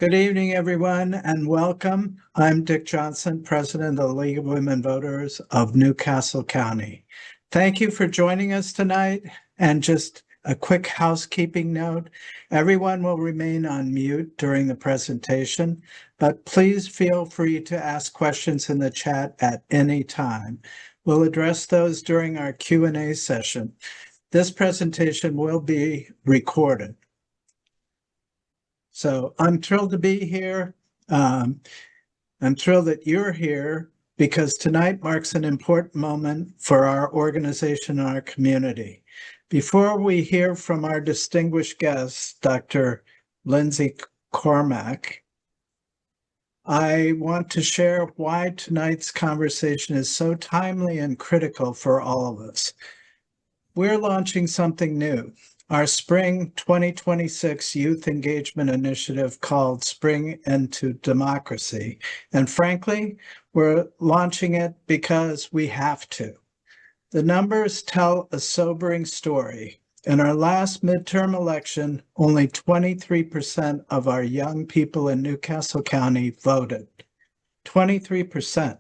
Good evening, everyone, and welcome. I'm Dick Johnson, President of the League of Women Voters of Newcastle County. Thank you for joining us tonight. And just a quick housekeeping note, everyone will remain on mute during the presentation, but please feel free to ask questions in the chat at any time. We'll address those during our Q&A session. This presentation will be recorded. So I'm thrilled to be here. I'm thrilled that you're here because tonight marks an important moment for our organization and our community. Before we hear from our distinguished guest, Dr. Lindsey Cormack, I want to share why tonight's conversation is so timely and critical for all of us. We're launching something new. Our Spring 2026 Youth Engagement Initiative called Spring into Democracy. And frankly, we're launching it because we have to. The numbers tell a sobering story. In our last midterm election, only 23% of our young people in Newcastle County voted. 23%.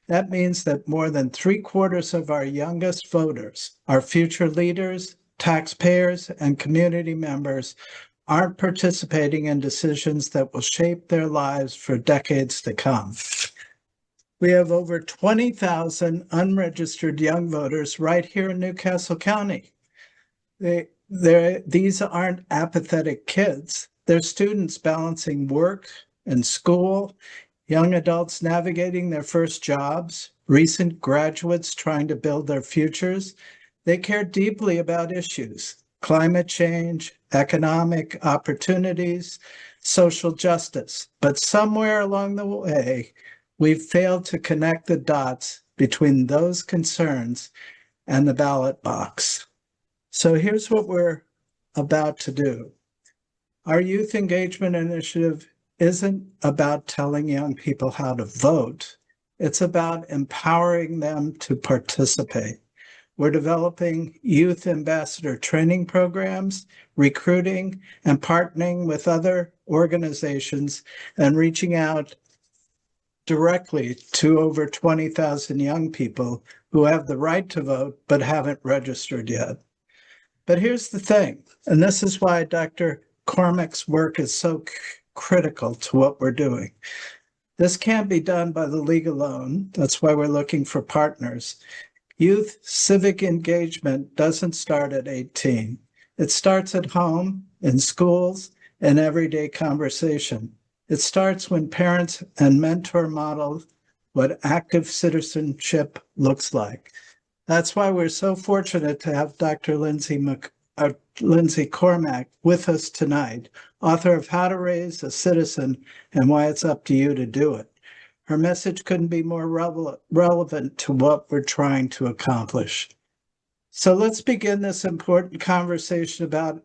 That means that more than 3/4 of our youngest voters, our future leaders, taxpayers, and community members aren't participating in decisions that will shape their lives for decades to come. We have over 20,000 unregistered young voters right here in Newcastle County. These aren't apathetic kids. They're students balancing work and school, young adults navigating their first jobs, recent graduates trying to build their futures. They care deeply about issues, climate change, economic opportunities, social justice. But somewhere along the way, we've failed to connect the dots between those concerns and the ballot box. So here's what we're about to do. Our Youth Engagement Initiative isn't about telling young people how to vote. It's about empowering them to participate. We're developing youth ambassador training programs, recruiting and partnering with other organizations, and reaching out directly to over 20,000 young people who have the right to vote but haven't registered yet. But here's the thing, and this is why Dr. Cormack's work is so critical to what we're doing. This can't be done by the league alone. That's why we're looking for partners. Youth civic engagement doesn't start at 18. It starts at home, in schools, and everyday conversation. It starts when parents and mentor model what active citizenship looks like. That's why we're so fortunate to have Dr. Lindsey Cormack with us tonight, author of How to Raise a Citizen and Why It's Up to You to Do It. Her message couldn't be more relevant to what we're trying to accomplish. So let's begin this important conversation about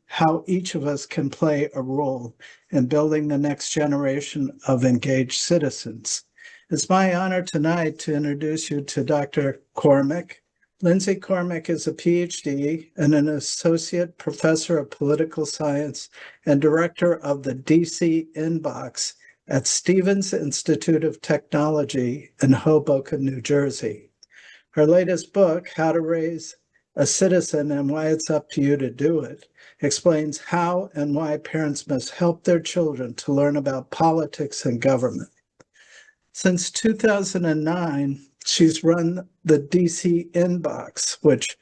how each of us can play a role in building the next generation of engaged citizens. It's my honor tonight to introduce you to Dr. Cormack. Lindsey Cormack is a PhD and an associate professor of political science and director of the DC Inbox at Stevens Institute of Technology in Hoboken, New Jersey. Her latest book, How to Raise a Citizen and Why It's Up to You to Do It, explains how and why parents must help their children to learn about politics and government. Since 2009, she's run the DC Inbox, which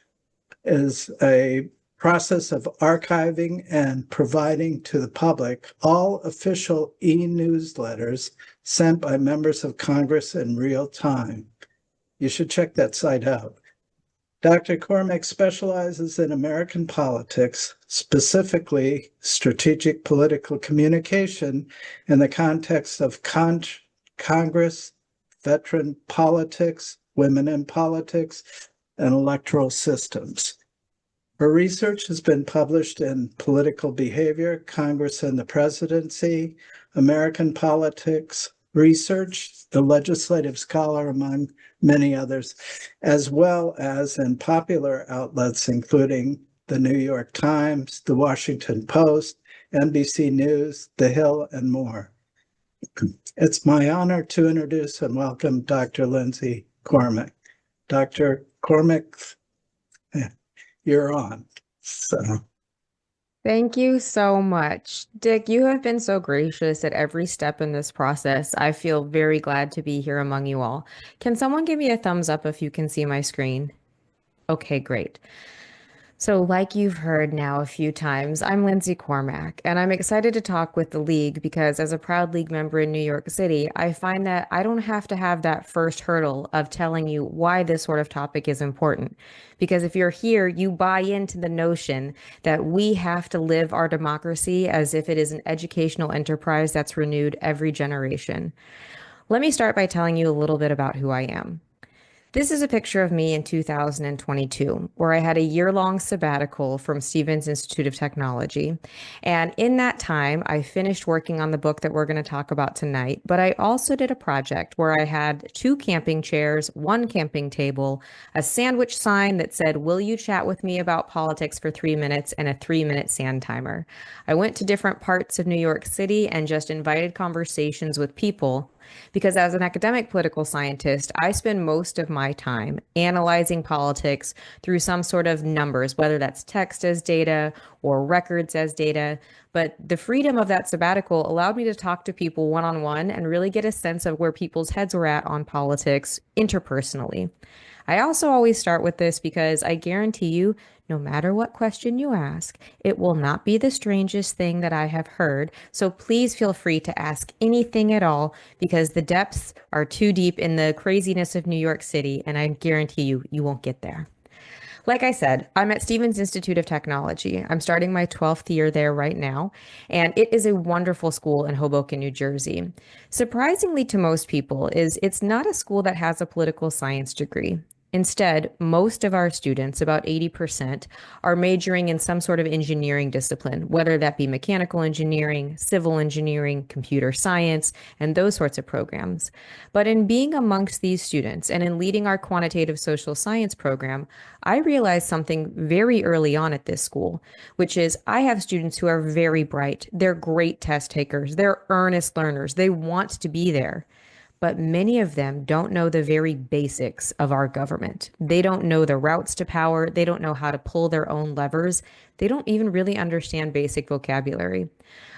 is a process of archiving and providing to the public all official e-newsletters sent by members of Congress in real time. You should check that site out. Dr. Cormack specializes in American politics, specifically strategic political communication in the context of Congress, veteran politics, women in politics, and electoral systems. Her research has been published in Political Behavior, Congress and the Presidency, American Politics Research, The Legislative Scholar, among many others, as well as in popular outlets, including the New York Times, the Washington Post, NBC News, The Hill, and more. It's my honor to introduce and welcome Dr. Lindsey Cormack. Dr. Cormack, you're on. Thank you so much. Dick, you have been so gracious at every step in this process. I feel very glad to be here among you all. Can someone give me a thumbs up if you can see my screen? Okay, great. So, like you've heard now a few times, I'm Lindsey Cormack, and I'm excited to talk with the League because, as a proud League member in New York City, I find that I don't have to have that first hurdle of telling you why this sort of topic is important. Because if you're here, you buy into the notion that we have to live our democracy as if it is an educational enterprise that's renewed every generation. Let me start by telling you a little bit about who I am. This is a picture of me in 2022, where I had a year-long sabbatical from Stevens Institute of Technology. And in that time, I finished working on the book that we're going to talk about tonight, but I also did a project where I had 2 camping chairs, 1 camping table, a sandwich sign that said, "Will you chat with me about politics for 3 minutes?" and a 3-minute sand timer. I went to different parts of New York City and just invited conversations with people because as an academic political scientist, I spend most of my time analyzing politics through some sort of numbers, whether that's text as data or records as data. But the freedom of that sabbatical allowed me to talk to people one-on-one and really get a sense of where people's heads were at on politics interpersonally. I also always start with this because I guarantee you, no matter what question you ask, it will not be the strangest thing that I have heard. So please feel free to ask anything at all because the depths are too deep in the craziness of New York City, and I guarantee you, you won't get there. Like I said, I'm at Stevens Institute of Technology. I'm starting my 12th year there right now, and it is a wonderful school in Hoboken, New Jersey. Surprisingly to most people is it's not a school that has a political science degree. Instead, most of our students, about 80%, are majoring in some sort of engineering discipline, whether that be mechanical engineering, civil engineering, computer science, and those sorts of programs. But in being amongst these students and in leading our quantitative social science program, I realized something very early on at this school, which is I have students who are very bright. They're great test takers. They're earnest learners. They want to be there. But many of them don't know the very basics of our government. They don't know the routes to power. They don't know how to pull their own levers. They don't even really understand basic vocabulary.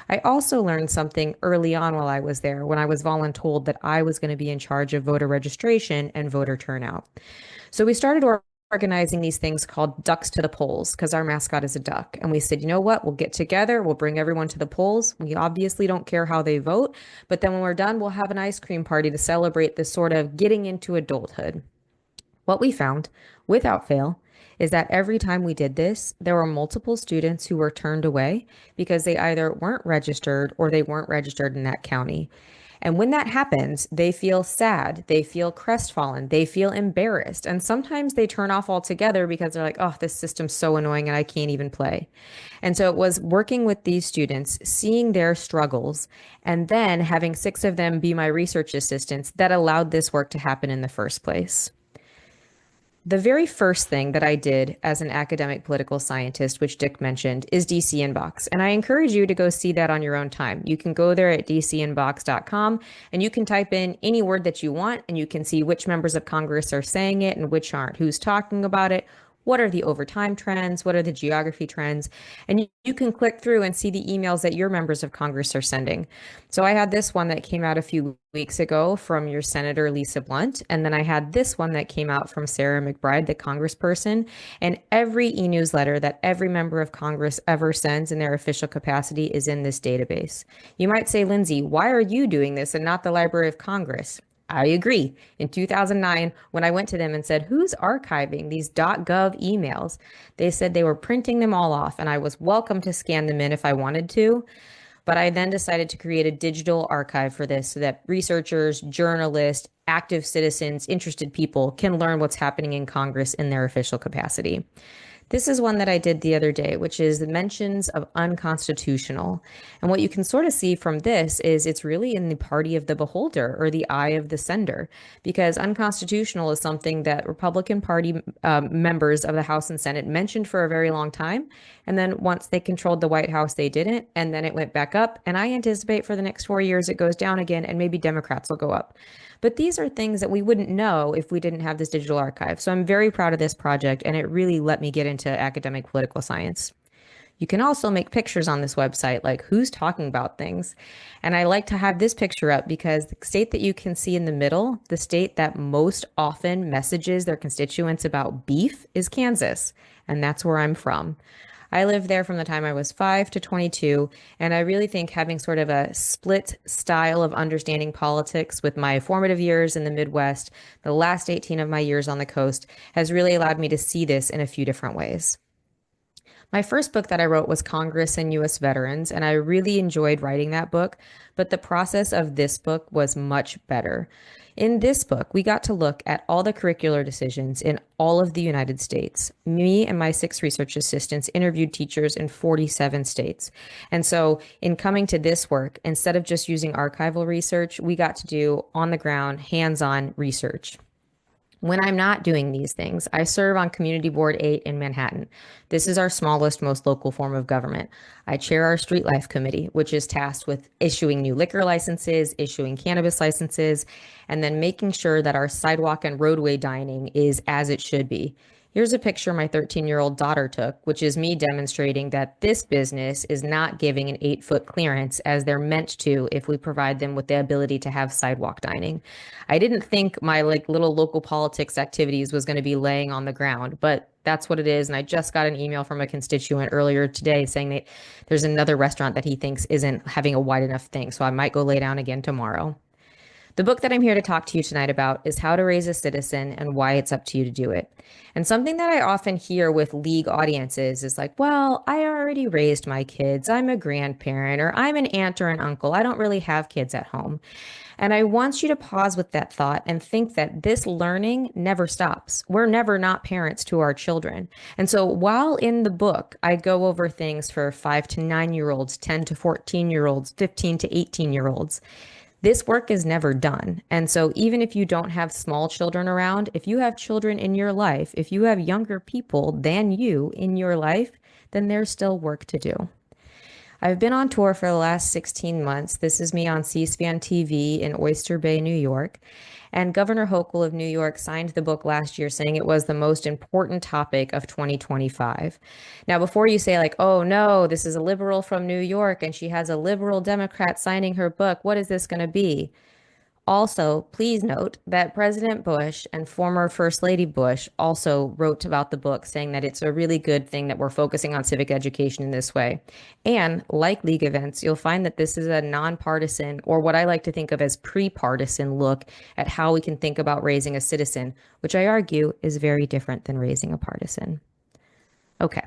I also learned something early on while I was there when I was voluntold that I was going to be in charge of voter registration and voter turnout. So we started organizing these things called ducks to the polls because our mascot is a duck. And we said, you know what? We'll get together. We'll bring everyone to the polls. We obviously don't care how they vote. But then when we're done, we'll have an ice cream party to celebrate this sort of getting into adulthood. What we found, without fail, is that every time we did this, there were multiple students who were turned away because they either weren't registered or they weren't registered in that county. And when that happens, they feel sad, they feel crestfallen, they feel embarrassed, and sometimes they turn off altogether because they're like, oh, this system's so annoying and I can't even play. And so it was working with these students, seeing their struggles, and then having 6 of them be my research assistants that allowed this work to happen in the first place. The very first thing that I did as an academic political scientist, which Dick mentioned, is DC Inbox. And I encourage you to go see that on your own time. You can go there at dcinbox.com and you can type in any word that you want and you can see which members of Congress are saying it and which aren't, who's talking about it, what are the overtime trends, what are the geography trends, and you can click through and see the emails that your members of Congress are sending. So I had this one that came out a few weeks ago from your Senator Lisa Blunt, and then I had this one that came out from Sarah McBride, the congressperson, and every e-newsletter that every member of Congress ever sends in their official capacity is in this database. You might say, Lindsey, why are you doing this and not the Library of Congress? I agree. In 2009, when I went to them and said, who's archiving these .gov emails? They said they were printing them all off and I was welcome to scan them in if I wanted to. But I then decided to create a digital archive for this so that researchers, journalists, active citizens, interested people can learn what's happening in Congress in their official capacity. This is one that I did the other day, which is the mentions of unconstitutional. And what you can sort of see from this is it's really in the party of the beholder or the eye of the sender, because unconstitutional is something that Republican Party members of the House and Senate mentioned for a very long time. And then once they controlled the White House, they didn't. And then it went back up. And I anticipate for the next 4 years, it goes down again, and maybe Democrats will go up. But these are things that we wouldn't know if we didn't have this digital archive. So I'm very proud of this project, and it really let me get into academic political science. You can also make pictures on this website, like who's talking about things. And I like to have this picture up because the state that you can see in the middle, the state that most often messages their constituents about beef, is Kansas. And that's where I'm from. I lived there from the time I was 5 to 22, and I really think having sort of a split style of understanding politics with my formative years in the Midwest, the last 18 of my years on the coast, has really allowed me to see this in a few different ways. My first book that I wrote was Congress and U.S. Veterans, and I really enjoyed writing that book, but the process of this book was much better. In this book, we got to look at all the curricular decisions in all of the United States. Me and my 6 research assistants interviewed teachers in 47 states. And so in coming to this work, instead of just using archival research, we got to do on the ground, hands-on research. When I'm not doing these things, I serve on Community Board 8 in Manhattan. This is our smallest, most local form of government. I chair our Street Life Committee, which is tasked with issuing new liquor licenses, issuing cannabis licenses, and then making sure that our sidewalk and roadway dining is as it should be. Here's a picture my 13-year-old daughter took, which is me demonstrating that this business is not giving an 8-foot clearance as they're meant to if we provide them with the ability to have sidewalk dining. I didn't think my little local politics activities was going to be laying on the ground, but that's what it is. And I just got an email from a constituent earlier today saying that there's another restaurant that he thinks isn't having a wide enough thing. So I might go lay down again tomorrow. The book that I'm here to talk to you tonight about is How to Raise a Citizen and Why It's Up to You to Do It. And something that I often hear with league audiences is like, well, I already raised my kids. I'm a grandparent, or I'm an aunt or an uncle. I don't really have kids at home. And I want you to pause with that thought and think that this learning never stops. We're never not parents to our children. And so while in the book, I go over things for 5 to 9-year-olds, 10 to 14-year-olds, 15 to 18-year-olds, this work is never done. And so even if you don't have small children around, if you have children in your life, if you have younger people than you in your life, then there's still work to do. I've been on tour for the last 16 months. This is me on C-SPAN TV in Oyster Bay, New York. And Governor Hochul of New York signed the book last year saying it was the most important topic of 2025. Now, before you say like, oh no, this is a liberal from New York and she has a liberal Democrat signing her book, what is this going to be? Also, please note that President Bush and former First Lady Bush also wrote about the book, saying that it's a really good thing that we're focusing on civic education in this way. And like league events, you'll find that this is a nonpartisan, or what I like to think of as pre-partisan look at how we can think about raising a citizen, which I argue is very different than raising a partisan. Okay.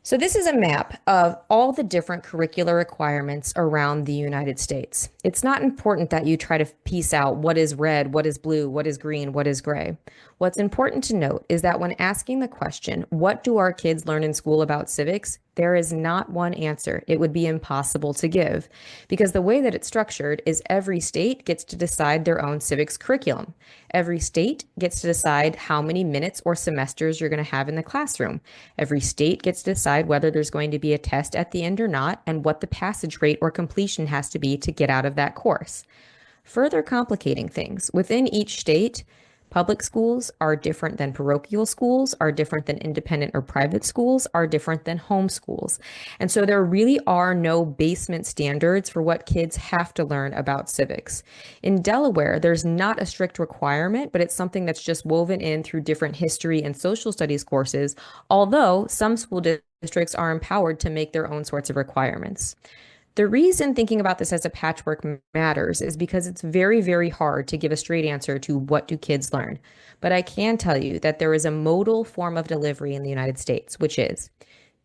So this is a map of all the different curricular requirements around the United States. It's not important that you try to piece out what is red, what is blue, what is green, what is gray. What's important to note is that when asking the question, what do our kids learn in school about civics? There is not one answer. It would be impossible to give because the way that it's structured is every state gets to decide their own civics curriculum. Every state gets to decide how many minutes or semesters you're going to have in the classroom. Every state gets to decide whether there's going to be a test at the end or not and what the passage rate or completion has to be to get out of that course. Further complicating things, within each state, public schools are different than parochial schools, are different than independent or private schools, are different than home schools. And so there really are no basement standards for what kids have to learn about civics. In Delaware, there's not a strict requirement, but it's something that's just woven in through different history and social studies courses, although some school districts are empowered to make their own sorts of requirements. The reason thinking about this as a patchwork matters is because it's very, very hard to give a straight answer to what do kids learn. But I can tell you that there is a modal form of delivery in the United States, which is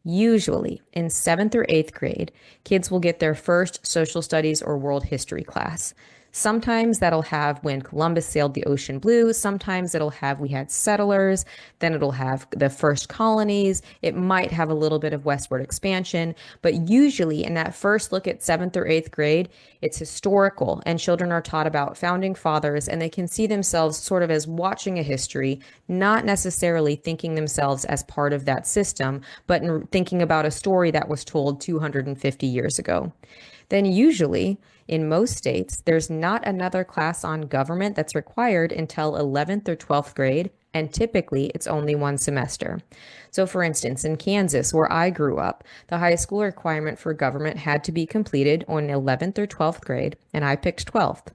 usually in 7th or 8th grade, kids will get their first social studies or world history class. Sometimes that'll have when Columbus sailed the ocean blue. Sometimes it'll have we had settlers. Then it'll have the first colonies. It might have a little bit of westward expansion. But usually in that first look at seventh or eighth grade, it's historical, and children are taught about founding fathers, and they can see themselves sort of as watching a history, not necessarily thinking themselves as part of that system, but thinking about a story that was told 250 years ago. Then usually in most states, there's not another class on government that's required until 11th or 12th grade, and typically it's only one semester. So for instance, in Kansas, where I grew up, the high school requirement for government had to be completed on 11th or 12th grade, and I picked 12th.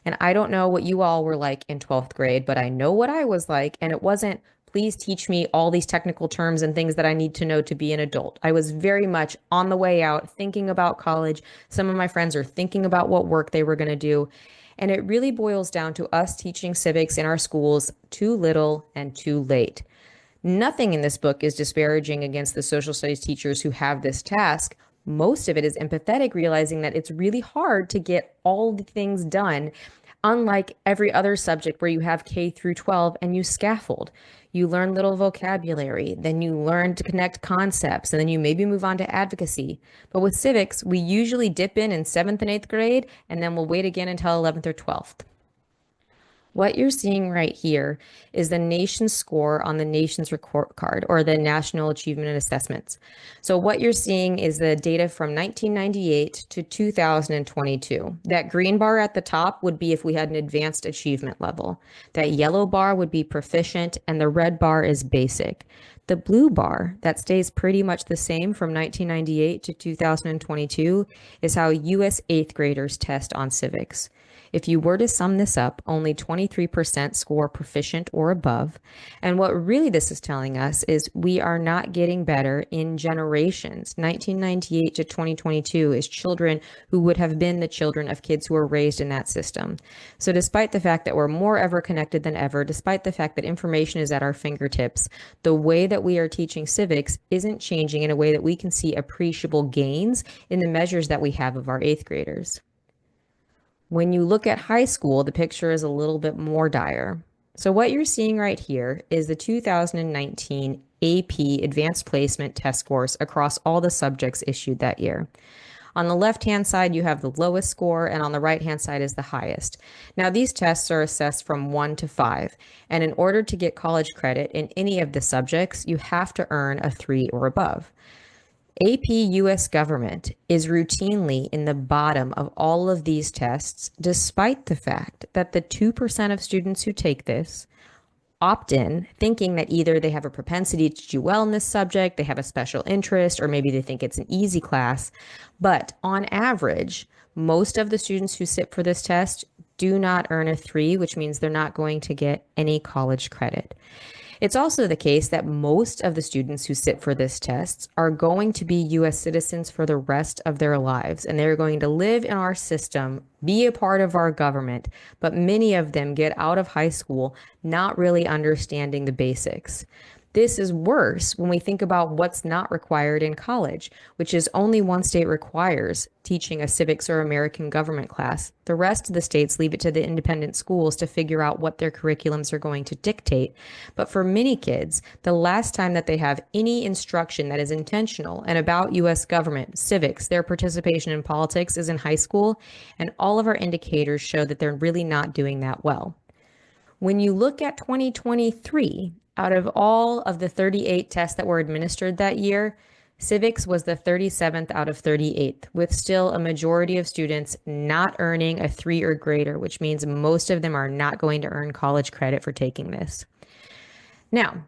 And I don't know what you all were like in 12th grade, but I know what I was like, and it wasn't please teach me all these technical terms and things that I need to know to be an adult. I was very much on the way out, thinking about college. Some of my friends are thinking about what work they were going to do. And it really boils down to us teaching civics in our schools too little and too late. Nothing in this book is disparaging against the social studies teachers who have this task. Most of it is empathetic, realizing that it's really hard to get all the things done, unlike every other subject where you have K through 12 and you scaffold. You learn little vocabulary, then you learn to connect concepts, and then you maybe move on to advocacy. But with civics, we usually dip in seventh and eighth grade, and then we'll wait again until 11th or 12th. What you're seeing right here is the nation's score on the nation's report card, or the National Achievement and Assessments. So what you're seeing is the data from 1998 to 2022. That green bar at the top would be if we had an advanced achievement level. That yellow bar would be proficient, and the red bar is basic. The blue bar that stays pretty much the same from 1998 to 2022 is how U.S. eighth graders test on civics. If you were to sum this up, only 23% score proficient or above. And what really this is telling us is we are not getting better in generations. 1998 to 2022 is children who would have been the children of kids who were raised in that system. So despite the fact that we're more ever connected than ever, despite the fact that information is at our fingertips, the way that we are teaching civics isn't changing in a way that we can see appreciable gains in the measures that we have of our eighth graders. When you look at high school, the picture is a little bit more dire. So what you're seeing right here is the 2019 AP Advanced Placement test scores across all the subjects issued that year. On the left-hand side, you have the lowest score, and on the right-hand side is the highest. Now, these tests are assessed from 1 to 5, and in order to get college credit in any of the subjects, you have to earn a 3 or above. AP US Government is routinely in the bottom of all of these tests, despite the fact that the 2% of students who take this opt in, thinking that either they have a propensity to do well in this subject, they have a special interest, or maybe they think it's an easy class. But on average, most of the students who sit for this test do not earn a 3, which means they're not going to get any college credit. It's also the case that most of the students who sit for this test are going to be U.S. citizens for the rest of their lives, and they're going to live in our system, be a part of our government, but many of them get out of high school not really understanding the basics. This is worse when we think about what's not required in college, which is only one state requires teaching a civics or American government class. The rest of the states leave it to the independent schools to figure out what their curriculums are going to dictate. But for many kids, the last time that they have any instruction that is intentional and about U.S. government, civics, their participation in politics is in high school, and all of our indicators show that they're really not doing that well. When you look at 2023, out of all of the 38 tests that were administered that year, civics was the 37th out of 38th, with still a majority of students not earning a 3 or greater, which means most of them are not going to earn college credit for taking this. Now,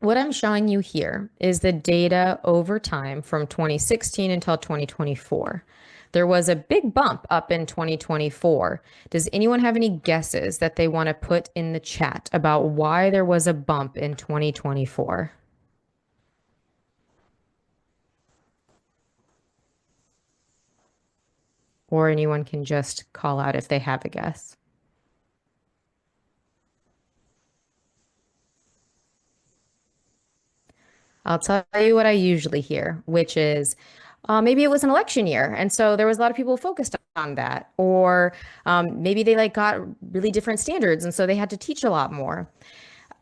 what I'm showing you here is the data over time from 2016 until 2024. There was a big bump up in 2024. Does anyone have any guesses that they want to put in the chat about why there was a bump in 2024? Or anyone can just call out if they have a guess. I'll tell you what I usually hear, which is maybe it was an election year, and so there was a lot of people focused on that, or maybe they like got really different standards, and so they had to teach a lot more.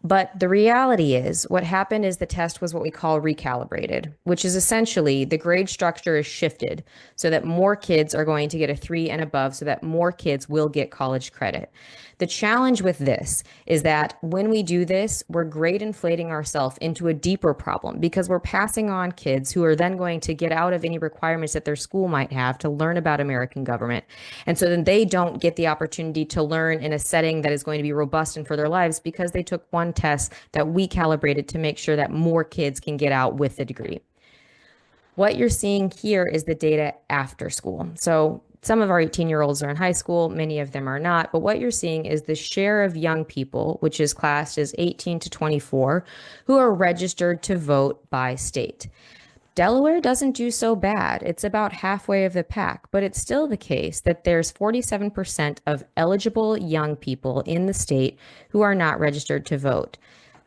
But the reality is, what happened is the test was what we call recalibrated, which is essentially the grade structure is shifted so that more kids are going to get a 3 and above, so that more kids will get college credit. The challenge with this is that when we do this, we're grade inflating ourselves into a deeper problem because we're passing on kids who are then going to get out of any requirements that their school might have to learn about American government. And so then they don't get the opportunity to learn in a setting that is going to be robust and for their lives because they took one test that we calibrated to make sure that more kids can get out with a degree. What you're seeing here is the data after school. So some of our 18-year-olds are in high school, many of them are not, but what you're seeing is the share of young people, which is classed as 18 to 24, who are registered to vote by state. Delaware doesn't do so bad. It's about halfway of the pack, but it's still the case that there's 47% of eligible young people in the state who are not registered to vote.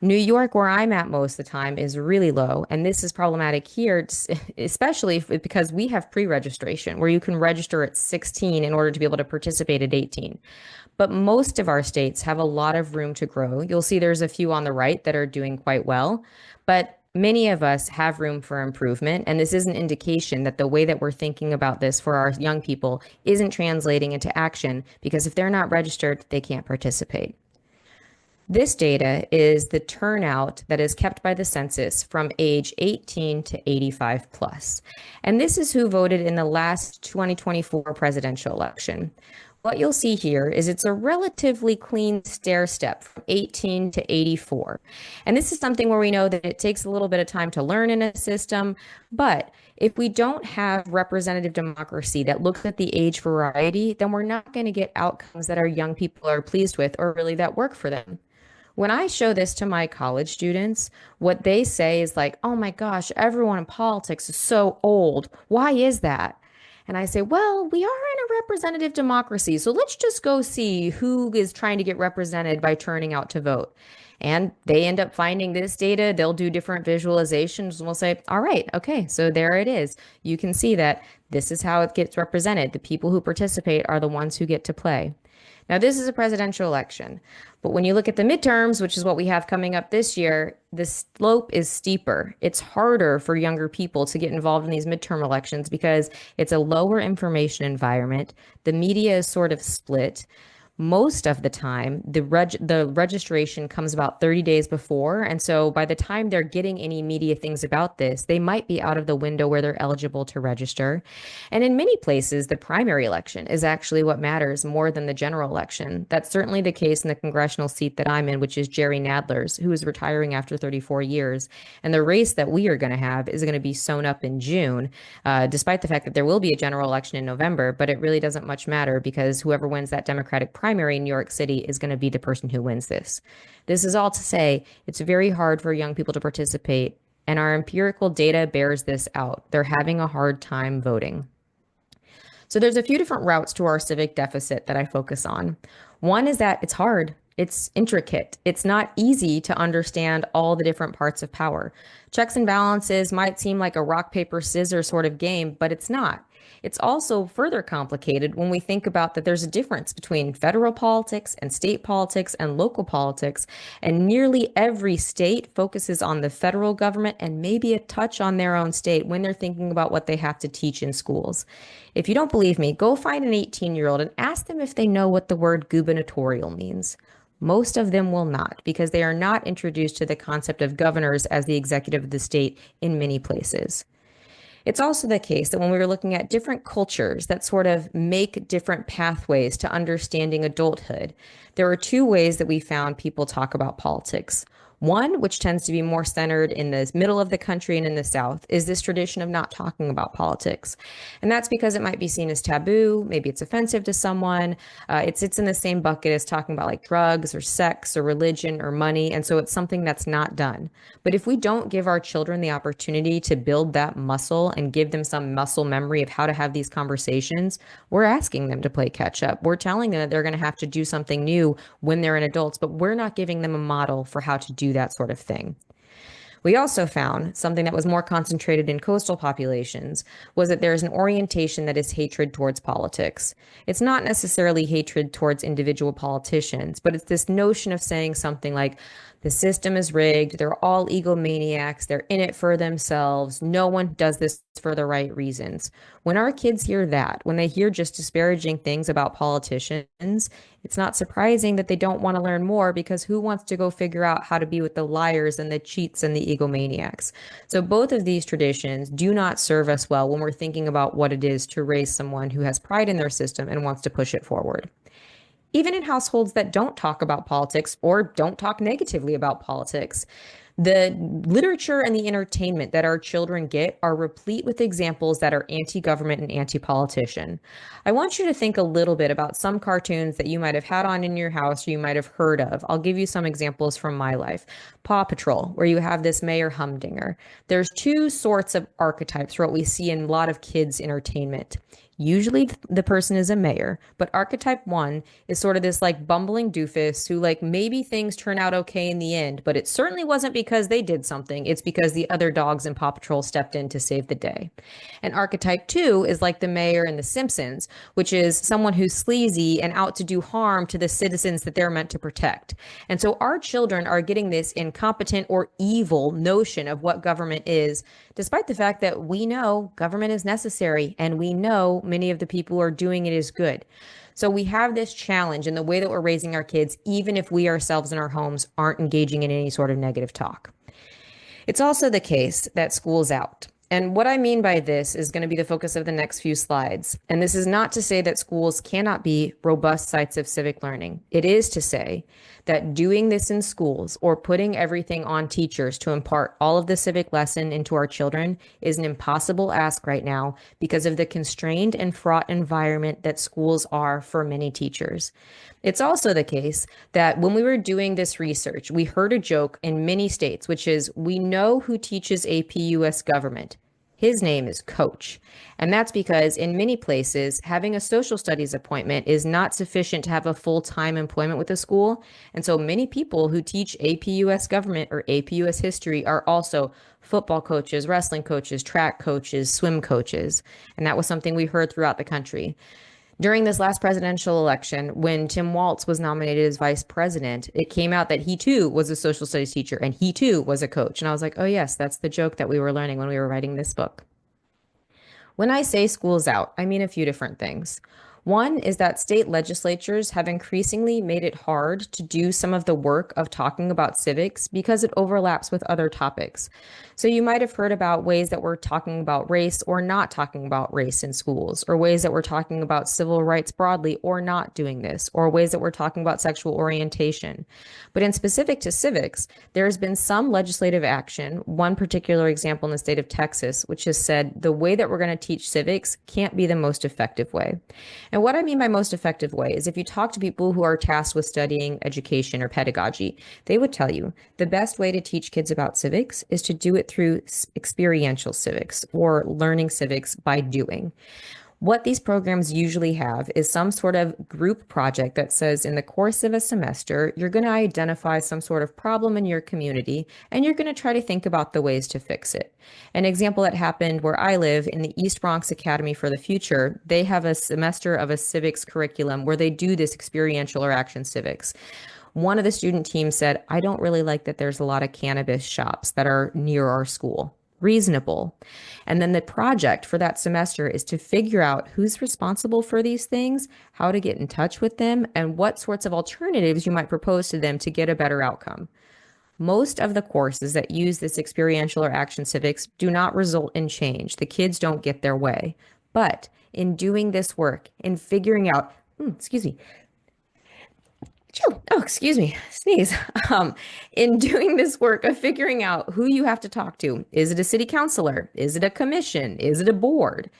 New York, where I'm at most of the time, is really low. And this is problematic here, especially because we have pre-registration where you can register at 16 in order to be able to participate at 18. But most of our states have a lot of room to grow. You'll see there's a few on the right that are doing quite well, but many of us have room for improvement. And this is an indication that the way that we're thinking about this for our young people isn't translating into action, because if they're not registered, they can't participate. This data is the turnout that is kept by the census from age 18 to 85 plus. And this is who voted in the last 2024 presidential election. What you'll see here is it's a relatively clean stair step from 18 to 84. And this is something where we know that it takes a little bit of time to learn in a system, but if we don't have representative democracy that looks at the age variety, then we're not going to get outcomes that our young people are pleased with or really that work for them. When I show this to my college students, what they say is like, oh my gosh, everyone in politics is so old. Why is that? And I say, well, we are in a representative democracy, so let's just go see who is trying to get represented by turning out to vote. And they end up finding this data. They'll do different visualizations and we'll say, all right, okay, so there it is. You can see that this is how it gets represented. The people who participate are the ones who get to play. Now, this is a presidential election, but when you look at the midterms, which is what we have coming up this year, the slope is steeper. It's harder for younger people to get involved in these midterm elections because it's a lower information environment. The media is sort of split. Most of the time, the registration comes about 30 days before. And so by the time they're getting any media things about this, they might be out of the window where they're eligible to register. And in many places, the primary election is actually what matters more than the general election. That's certainly the case in the congressional seat that I'm in, which is Jerry Nadler's, who is retiring after 34 years. And the race that we are going to have is going to be sewn up in June, despite the fact that there will be a general election in November, but it really doesn't much matter because whoever wins that Democratic primary in New York City is going to be the person who wins this. This is all to say it's very hard for young people to participate, and our empirical data bears this out. They're having a hard time voting. So there's a few different routes to our civic deficit that I focus on. One is that it's hard. It's intricate. It's not easy to understand all the different parts of power. Checks and balances might seem like a rock, paper, scissors sort of game, but it's not. It's also further complicated when we think about that there's a difference between federal politics and state politics and local politics, and nearly every state focuses on the federal government and maybe a touch on their own state when they're thinking about what they have to teach in schools. If you don't believe me, go find an 18-year-old and ask them if they know what the word gubernatorial means. Most of them will not, because they are not introduced to the concept of governors as the executive of the state in many places. It's also the case that when we were looking at different cultures that sort of make different pathways to understanding adulthood, there are two ways that we found people talk about politics. One, which tends to be more centered in the middle of the country and in the South, is this tradition of not talking about politics. And that's because it might be seen as taboo. Maybe it's offensive to someone. It sits in the same bucket as talking about like drugs or sex or religion or money. And so it's something that's not done. But if we don't give our children the opportunity to build that muscle and give them some muscle memory of how to have these conversations, we're asking them to play catch up. We're telling them that they're going to have to do something new when they're an adults, but we're not giving them a model for how to do that sort of thing. We also found something that was more concentrated in coastal populations was that there's an orientation that is hatred towards politics. It's not necessarily hatred towards individual politicians, but it's this notion of saying something like, the system is rigged, they're all egomaniacs, they're in it for themselves, no one does this for the right reasons. When our kids hear that, when they hear just disparaging things about politicians, it's not surprising that they don't want to learn more, because who wants to go figure out how to be with the liars and the cheats and the egomaniacs? So both of these traditions do not serve us well when we're thinking about what it is to raise someone who has pride in their system and wants to push it forward. Even in households that don't talk about politics or don't talk negatively about politics, the literature and the entertainment that our children get are replete with examples that are anti-government and anti-politician. I want you to think a little bit about some cartoons that you might have had on in your house or you might have heard of. I'll give you some examples from my life. Paw Patrol, where you have this Mayor Humdinger. There's two sorts of archetypes for what we see in a lot of kids' entertainment. Usually the person is a mayor, but archetype one is sort of this like bumbling doofus who like maybe things turn out okay in the end, but it certainly wasn't because they did something. It's because the other dogs in Paw Patrol stepped in to save the day. And archetype two is like the mayor in The Simpsons, which is someone who's sleazy and out to do harm to the citizens that they're meant to protect. And so our children are getting this incompetent or evil notion of what government is, despite the fact that we know government is necessary and we know many of the people who are doing it is good. So we have this challenge in the way that we're raising our kids, even if we ourselves in our homes aren't engaging in any sort of negative talk. It's also the case that school's out. And what I mean by this is going to be the focus of the next few slides. And this is not to say that schools cannot be robust sites of civic learning. It is to say that doing this in schools or putting everything on teachers to impart all of the civic lesson into our children is an impossible ask right now because of the constrained and fraught environment that schools are for many teachers. It's also the case that when we were doing this research, we heard a joke in many states, which is we know who teaches AP US government. His name is Coach. And that's because in many places, having a social studies appointment is not sufficient to have a full-time employment with a school. And so many people who teach AP US government or AP US history are also football coaches, wrestling coaches, track coaches, swim coaches. And that was something we heard throughout the country. During this last presidential election, when Tim Walz was nominated as vice president, it came out that he too was a social studies teacher and he too was a coach. And I was like, oh yes, that's the joke that we were learning when we were writing this book. When I say school's out, I mean a few different things. One is that state legislatures have increasingly made it hard to do some of the work of talking about civics because it overlaps with other topics. So you might have heard about ways that we're talking about race or not talking about race in schools, or ways that we're talking about civil rights broadly or not doing this, or ways that we're talking about sexual orientation. But in specific to civics, there has been some legislative action, one particular example in the state of Texas, which has said the way that we're going to teach civics can't be the most effective way. And what I mean by most effective way is if you talk to people who are tasked with studying education or pedagogy, they would tell you the best way to teach kids about civics is to do it through experiential civics or learning civics by doing. What these programs usually have is some sort of group project that says in the course of a semester, you're going to identify some sort of problem in your community, and you're going to try to think about the ways to fix it. An example that happened where I live in the East Bronx Academy for the Future, they have a semester of a civics curriculum where they do this experiential or action civics. One of the student teams said, I don't really like that there's a lot of cannabis shops that are near our school. Reasonable. And then the project for that semester is to figure out who's responsible for these things, how to get in touch with them, and what sorts of alternatives you might propose to them to get a better outcome. Most of the courses that use this experiential or action civics do not result in change. The kids don't get their way. But in doing this work, in figuring out, sneeze. In doing this work of figuring out who you have to talk to, is it a city councilor? Is it a commission? Is it a board?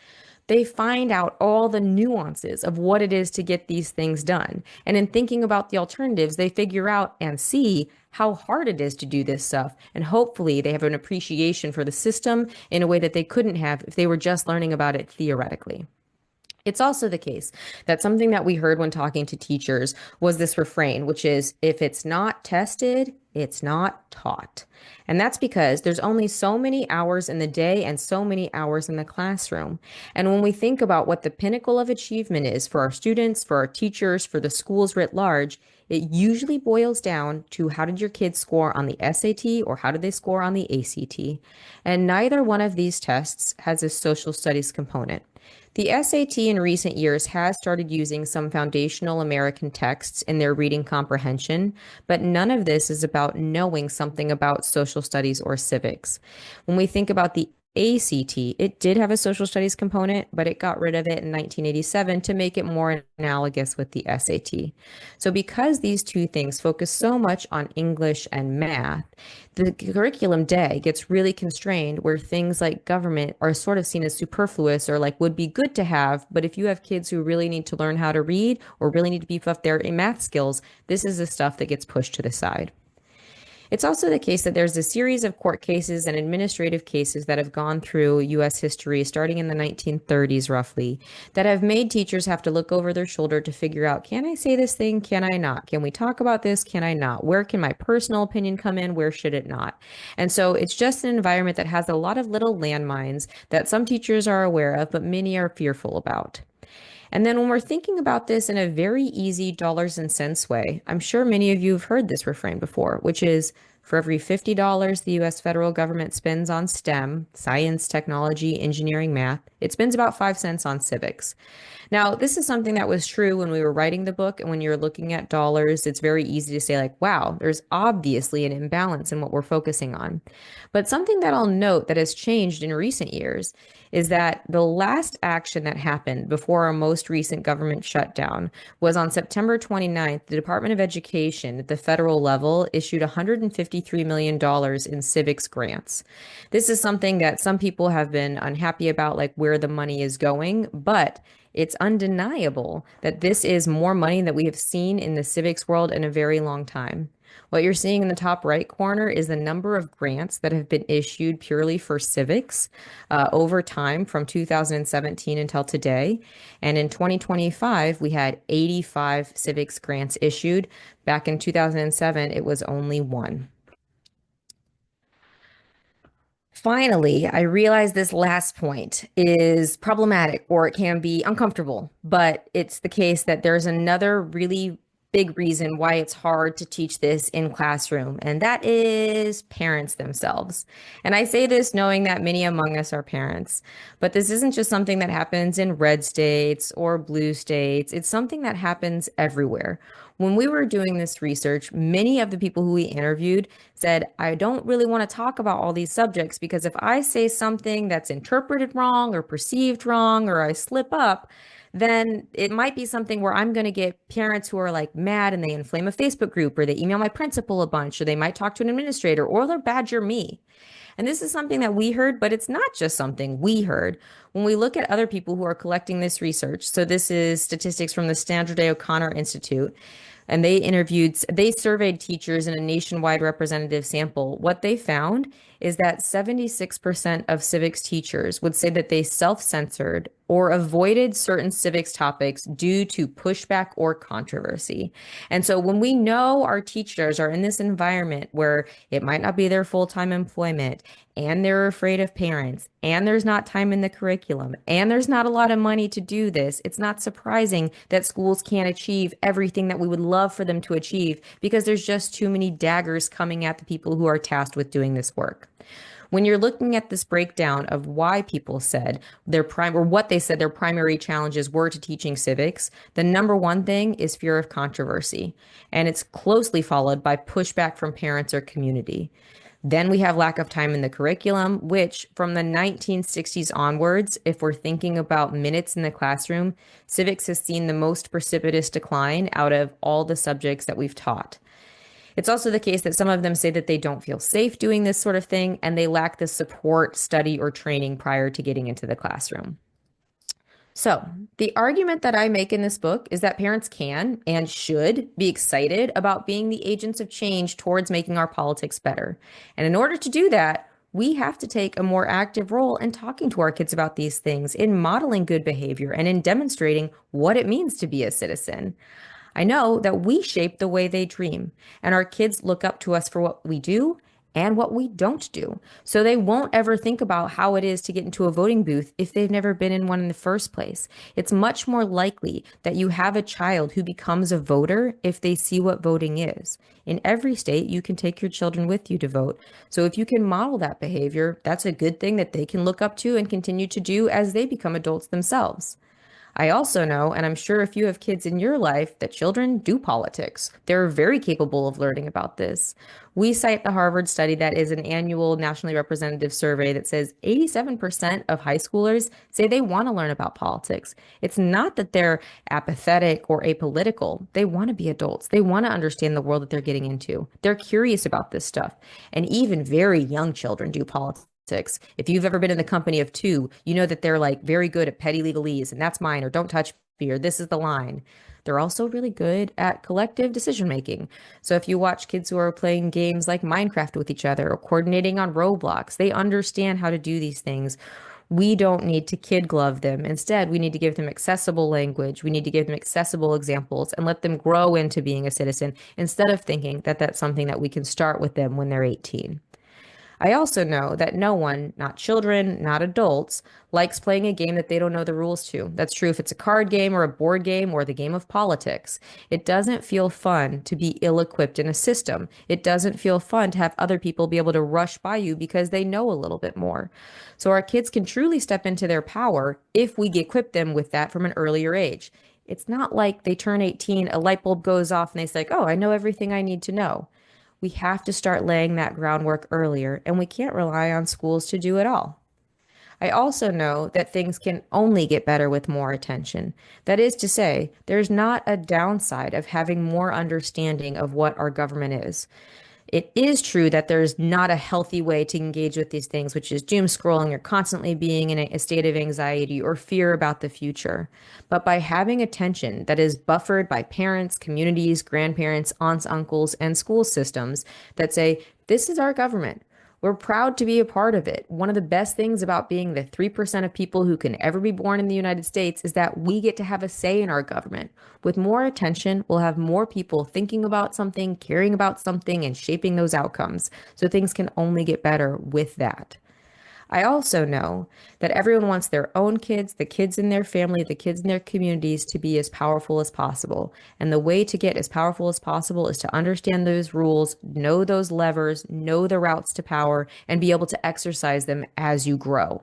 They find out all the nuances of what it is to get these things done. And in thinking about the alternatives, they figure out and see how hard it is to do this stuff. And hopefully they have an appreciation for the system in a way that they couldn't have if they were just learning about it theoretically. It's also the case that something that we heard when talking to teachers was this refrain, which is if it's not tested, It's not taught. And that's because there's only so many hours in the day and so many hours in the classroom. And when we think about what the pinnacle of achievement is for our students, for our teachers, for the schools writ large, it usually boils down to how did your kids score on the SAT or how did they score on the ACT? And neither one of these tests has a social studies component. The SAT in recent years has started using some foundational American texts in their reading comprehension, but none of this is about knowing something about social studies or civics. When we think about the ACT, it did have a social studies component, but it got rid of it in 1987 to make it more analogous with the SAT. So because these two things focus so much on English and math, the curriculum day gets really constrained where things like government are sort of seen as superfluous or like would be good to have. But if you have kids who really need to learn how to read or really need to beef up their math skills, this is the stuff that gets pushed to the side. It's also the case that there's a series of court cases and administrative cases that have gone through U.S. history starting in the 1930s roughly that have made teachers have to look over their shoulder to figure out, can I say this thing? Can I not? Can we talk about this? Can I not? Where can my personal opinion come in? Where should it not? And so it's just an environment that has a lot of little landmines that some teachers are aware of, but many are fearful about. And then when we're thinking about this in a very easy dollars and cents way, I'm sure many of you have heard this refrain before, which is for every $50 the US federal government spends on STEM, science, technology, engineering, math, it spends about 5 cents on civics. Now, this is something that was true when we were writing the book, and when you're looking at dollars, it's very easy to say like, wow, there's obviously an imbalance in what we're focusing on. But something that I'll note that has changed in recent years is that the last action that happened before our most recent government shutdown was on September 29th, the Department of Education at the federal level issued $153 million in civics grants. This is something that some people have been unhappy about, like where the money is going, but it's undeniable that this is more money that we have seen in the civics world in a very long time. What you're seeing in the top right corner is the number of grants that have been issued purely for civics over time from 2017 until today. And in 2025, we had 85 civics grants issued. Back in 2007, it was only one. Finally, I realize this last point is problematic or it can be uncomfortable, but it's the case that there's another really big reason why it's hard to teach this in classroom, and that is parents themselves. And I say this knowing that many among us are parents, but this isn't just something that happens in red states or blue states. It's something that happens everywhere. When we were doing this research, many of the people who we interviewed said, I don't really want to talk about all these subjects because if I say something that's interpreted wrong or perceived wrong or I slip up, then it might be something where I'm going to get parents who are like mad and they inflame a Facebook group or they email my principal a bunch or they might talk to an administrator or they'll badger me. And this is something that we heard, but it's not just something we heard. When we look at other people who are collecting this research, so this is statistics from the Sandra Day O'Connor Institute, and they surveyed teachers in a nationwide representative sample. What they found is that 76% of civics teachers would say that they self-censored or avoided certain civics topics due to pushback or controversy. And so when we know our teachers are in this environment where it might not be their full-time employment and they're afraid of parents and there's not time in the curriculum and there's not a lot of money to do this, it's not surprising that schools can't achieve everything that we would love for them to achieve because there's just too many daggers coming at the people who are tasked with doing this work. When you're looking at this breakdown of why people said what they said their primary challenges were to teaching civics, the number one thing is fear of controversy, and it's closely followed by pushback from parents or community. Then we have lack of time in the curriculum, which from the 1960s onwards, if we're thinking about minutes in the classroom, civics has seen the most precipitous decline out of all the subjects that we've taught. It's also the case that some of them say that they don't feel safe doing this sort of thing, and they lack the support, study, or training prior to getting into the classroom. So the argument that I make in this book is that parents can and should be excited about being the agents of change towards making our politics better. And in order to do that, we have to take a more active role in talking to our kids about these things, in modeling good behavior, and in demonstrating what it means to be a citizen. I know that we shape the way they dream, and our kids look up to us for what we do and what we don't do. So they won't ever think about how it is to get into a voting booth if they've never been in one in the first place. It's much more likely that you have a child who becomes a voter if they see what voting is. In every state, you can take your children with you to vote. So if you can model that behavior, that's a good thing that they can look up to and continue to do as they become adults themselves. I also know, and I'm sure if you have kids in your life, that children do politics. They're very capable of learning about this. We cite the Harvard study that is an annual nationally representative survey that says 87% of high schoolers say they want to learn about politics. It's not that they're apathetic or apolitical. They want to be adults. They want to understand the world that they're getting into. They're curious about this stuff. And even very young children do politics. If you've ever been in the company of two, you know that they're like very good at petty legalese, and that's mine, or don't touch me, or this is the line. They're also really good at collective decision making. So if you watch kids who are playing games like Minecraft with each other or coordinating on Roblox, they understand how to do these things. We don't need to kid glove them. Instead, we need to give them accessible language. We need to give them accessible examples and let them grow into being a citizen instead of thinking that that's something that we can start with them when they're 18. I also know that no one, not children, not adults, likes playing a game that they don't know the rules to. That's true if it's a card game or a board game or the game of politics. It doesn't feel fun to be ill-equipped in a system. It doesn't feel fun to have other people be able to rush by you because they know a little bit more. So our kids can truly step into their power if we equip them with that from an earlier age. It's not like they turn 18, a light bulb goes off, and they say, oh, I know everything I need to know. We have to start laying that groundwork earlier, and we can't rely on schools to do it all. I also know that things can only get better with more attention. That is to say, there's not a downside of having more understanding of what our government is. It is true that there's not a healthy way to engage with these things, which is doom scrolling or constantly being in a state of anxiety or fear about the future. But by having attention that is buffered by parents, communities, grandparents, aunts, uncles, and school systems that say, this is our government. We're proud to be a part of it. One of the best things about being the 3% of people who can ever be born in the United States is that we get to have a say in our government. With more attention, we'll have more people thinking about something, caring about something, and shaping those outcomes. So things can only get better with that. I also know that everyone wants their own kids, the kids in their family, the kids in their communities to be as powerful as possible. And the way to get as powerful as possible is to understand those rules, know those levers, know the routes to power, and be able to exercise them as you grow.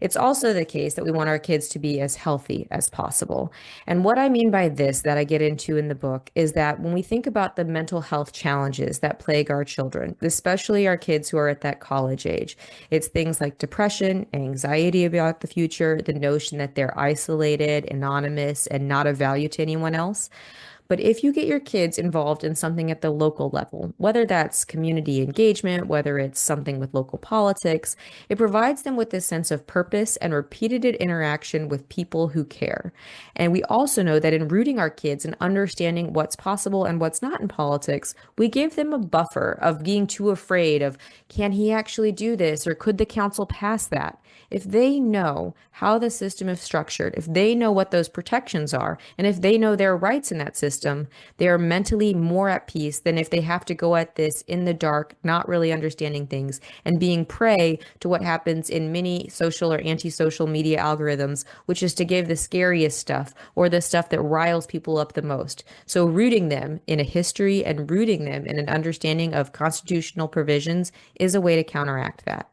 It's also the case that we want our kids to be as healthy as possible. And what I mean by this, that I get into in the book, is that when we think about the mental health challenges that plague our children, especially our kids who are at that college age, it's things like depression, anxiety about the future, the notion that they're isolated, anonymous, and not of value to anyone else. But if you get your kids involved in something at the local level, whether that's community engagement, whether it's something with local politics, it provides them with this sense of purpose and repeated interaction with people who care. And we also know that in rooting our kids and understanding what's possible and what's not in politics, we give them a buffer of being too afraid of, can he actually do this, or could the council pass that? If they know how the system is structured, if they know what those protections are, and if they know their rights in that system, they are mentally more at peace than if they have to go at this in the dark, not really understanding things, and being prey to what happens in many social or anti-social media algorithms, which is to give the scariest stuff or the stuff that riles people up the most. So rooting them in a history and rooting them in an understanding of constitutional provisions is a way to counteract that.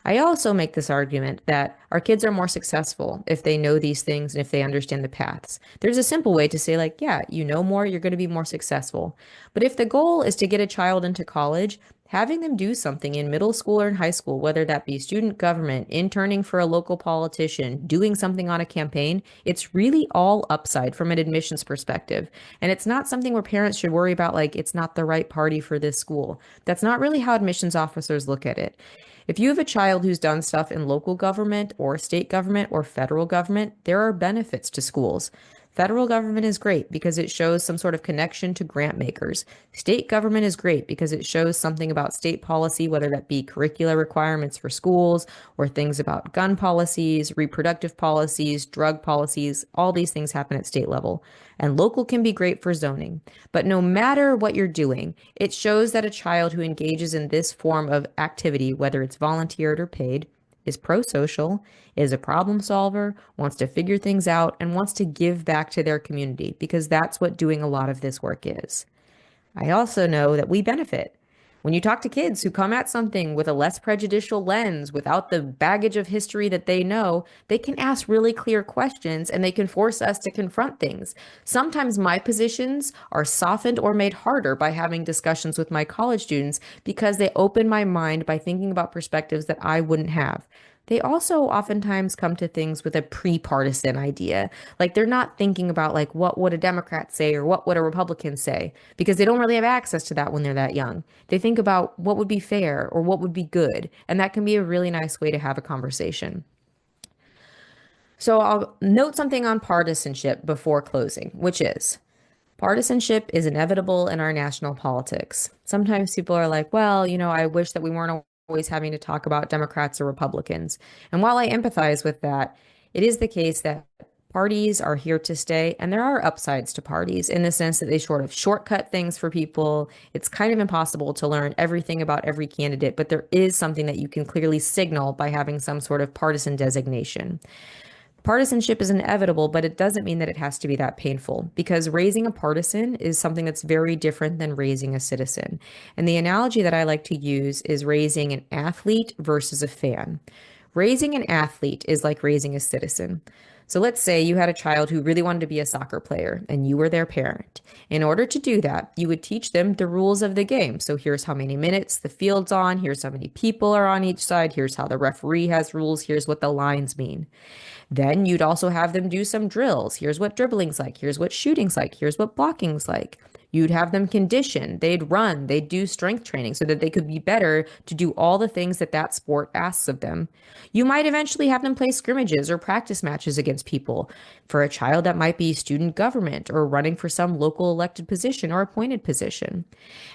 I also make this argument that our kids are more successful if they know these things and if they understand the paths. There's a simple way to say, like, yeah, you know more, you're going to be more successful. But if the goal is to get a child into college, having them do something in middle school or in high school, whether that be student government, interning for a local politician, doing something on a campaign, it's really all upside from an admissions perspective. And it's not something where parents should worry about, like, it's not the right party for this school. That's not really how admissions officers look at it. If you have a child who's done stuff in local government or state government or federal government, there are benefits to schools. Federal government is great because it shows some sort of connection to grant makers. State government is great because it shows something about state policy, whether that be curricular requirements for schools or things about gun policies, reproductive policies, drug policies. All these things happen at state level. And local can be great for zoning. But no matter what you're doing, it shows that a child who engages in this form of activity, whether it's volunteered or paid, is pro-social, is a problem solver, wants to figure things out, and wants to give back to their community because that's what doing a lot of this work is. I also know that we benefit. When you talk to kids who come at something with a less prejudicial lens, without the baggage of history that they know, they can ask really clear questions and they can force us to confront things. Sometimes my positions are softened or made harder by having discussions with my college students because they open my mind by thinking about perspectives that I wouldn't have. They also oftentimes come to things with a pre-partisan idea. Like they're not thinking about like what would a Democrat say or what would a Republican say because they don't really have access to that when they're that young. They think about what would be fair or what would be good, and that can be a really nice way to have a conversation. So I'll note something on partisanship before closing, which is partisanship is inevitable in our national politics. Sometimes people are like, well, I wish that we weren't always having to talk about Democrats or Republicans. And while I empathize with that, it is the case that parties are here to stay, and there are upsides to parties in the sense that they sort of shortcut things for people. It's kind of impossible to learn everything about every candidate, but there is something that you can clearly signal by having some sort of partisan designation. Partisanship is inevitable, but it doesn't mean that it has to be that painful because raising a partisan is something that's very different than raising a citizen. And the analogy that I like to use is raising an athlete versus a fan. Raising an athlete is like raising a citizen. So let's say you had a child who really wanted to be a soccer player and you were their parent. In order to do that, you would teach them the rules of the game. So here's how many minutes the field's on, here's how many people are on each side, here's how the referee has rules, here's what the lines mean. Then you'd also have them do some drills. Here's what dribbling's like. Here's what shooting's like. Here's what blocking's like. You'd have them condition. They'd run. They'd do strength training so that they could be better to do all the things that that sport asks of them. You might eventually have them play scrimmages or practice matches against people. For a child, that might be student government or running for some local elected position or appointed position.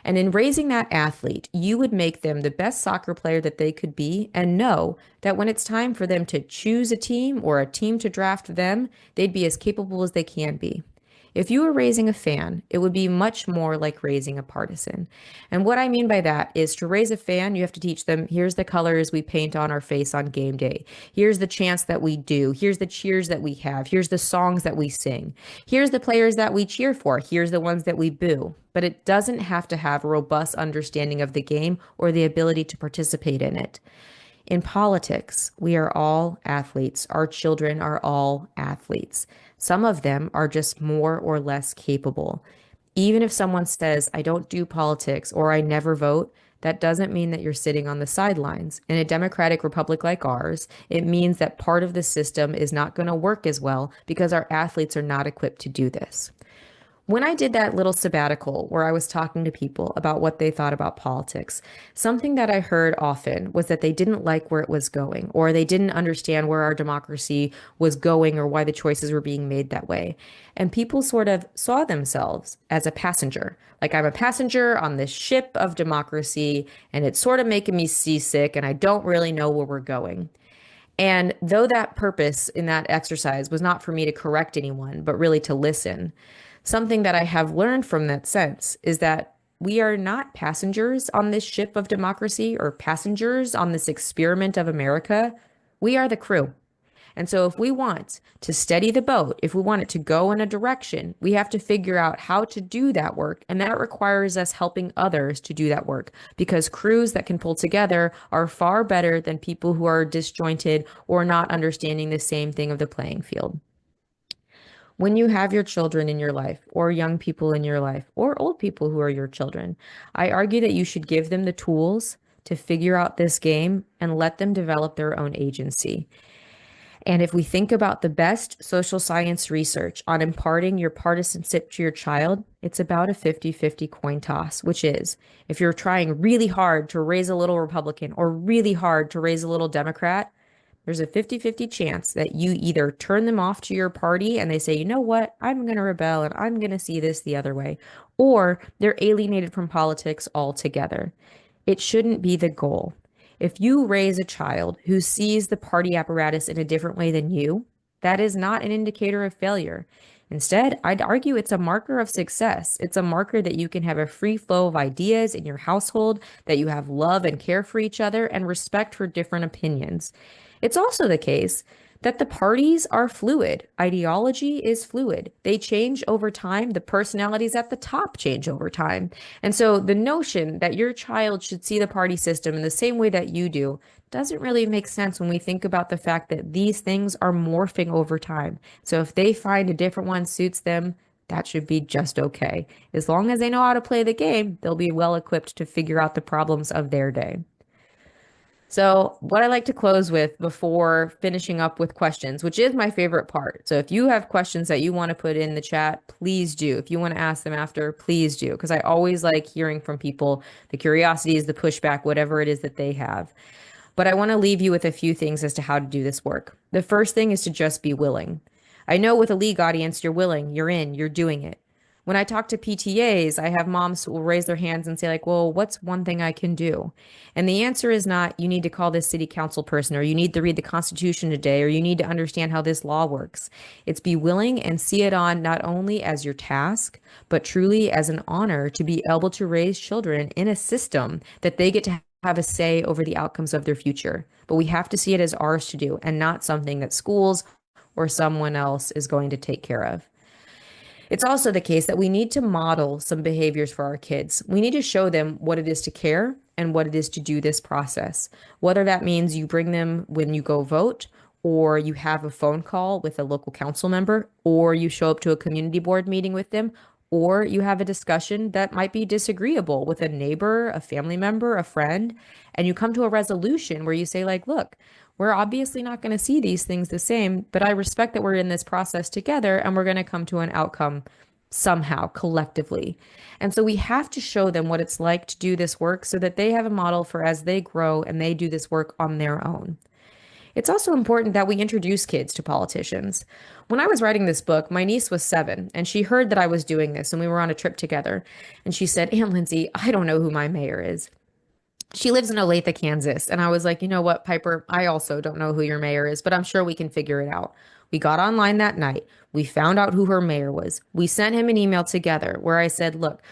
And in raising that athlete, you would make them the best soccer player that they could be and know that when it's time for them to choose a team or a team to draft them, they'd be as capable as they can be. If you were raising a fan, it would be much more like raising a partisan. And what I mean by that is to raise a fan, you have to teach them, here's the colors we paint on our face on game day. Here's the chants that we do. Here's the cheers that we have. Here's the songs that we sing. Here's the players that we cheer for. Here's the ones that we boo. But it doesn't have to have a robust understanding of the game or the ability to participate in it. In politics, we are all athletes. Our children are all athletes. Some of them are just more or less capable. Even if someone says, I don't do politics or I never vote, that doesn't mean that you're sitting on the sidelines. In a democratic republic like ours, it means that part of the system is not going to work as well because our athletes are not equipped to do this. When I did that little sabbatical where I was talking to people about what they thought about politics, something that I heard often was that they didn't like where it was going, or they didn't understand where our democracy was going or why the choices were being made that way. And people sort of saw themselves as a passenger. Like, I'm a passenger on this ship of democracy, and it's sort of making me seasick, and I don't really know where we're going. And though that purpose in that exercise was not for me to correct anyone, but really to listen, something that I have learned from that sense is that we are not passengers on this ship of democracy or passengers on this experiment of America. We are the crew. And so if we want to steady the boat, if we want it to go in a direction, we have to figure out how to do that work. And that requires us helping others to do that work because crews that can pull together are far better than people who are disjointed or not understanding the same thing of the playing field. When you have your children in your life or young people in your life or old people who are your children, I argue that you should give them the tools to figure out this game and let them develop their own agency. And if we think about the best social science research on imparting your partisanship to your child, it's about a 50-50 coin toss, which is if you're trying really hard to raise a little Republican or really hard to raise a little Democrat, there's a 50-50 chance that you either turn them off to your party and they say, you know what, I'm going to rebel and I'm going to see this the other way, or they're alienated from politics altogether. It shouldn't be the goal. If you raise a child who sees the party apparatus in a different way than you, that is not an indicator of failure. Instead, I'd argue it's a marker of success. It's a marker that you can have a free flow of ideas in your household, that you have love and care for each other, and respect for different opinions. It's also the case that the parties are fluid. Ideology is fluid. They change over time. The personalities at the top change over time. And so the notion that your child should see the party system in the same way that you do doesn't really make sense when we think about the fact that these things are morphing over time. So if they find a different one suits them, that should be just okay. As long as they know how to play the game, they'll be well equipped to figure out the problems of their day. So, what I like to close with before finishing up with questions, which is my favorite part. So, if you have questions that you want to put in the chat, please do. If you want to ask them after, please do. Because I always like hearing from people, the curiosities, the pushback, whatever it is that they have. But I want to leave you with a few things as to how to do this work. The first thing is to just be willing. I know with a league audience, you're willing, you're in, you're doing it. When I talk to PTAs, I have moms who will raise their hands and say, like, well, what's one thing I can do? And the answer is not, you need to call this city council person, or you need to read the Constitution today, or you need to understand how this law works. It's be willing and see it on not only as your task, but truly as an honor to be able to raise children in a system that they get to have a say over the outcomes of their future. But we have to see it as ours to do and not something that schools or someone else is going to take care of. It's also the case that we need to model some behaviors for our kids. We need to show them what it is to care and what it is to do this process. Whether that means you bring them when you go vote, or you have a phone call with a local council member, or you show up to a community board meeting with them, or you have a discussion that might be disagreeable with a neighbor, a family member, a friend, and you come to a resolution where you say, like, look, we're obviously not going to see these things the same, but I respect that we're in this process together and we're going to come to an outcome somehow collectively. And so we have to show them what it's like to do this work so that they have a model for as they grow and they do this work on their own. It's also important that we introduce kids to politicians. When I was writing this book, my niece was 7, and she heard that I was doing this, and we were on a trip together. And she said, Aunt Lindsey, I don't know who my mayor is. She lives in Olathe, Kansas. And I was like, you know what, Piper, I also don't know who your mayor is, but I'm sure we can figure it out. We got online that night. We found out who her mayor was. We sent him an email together where I said, look,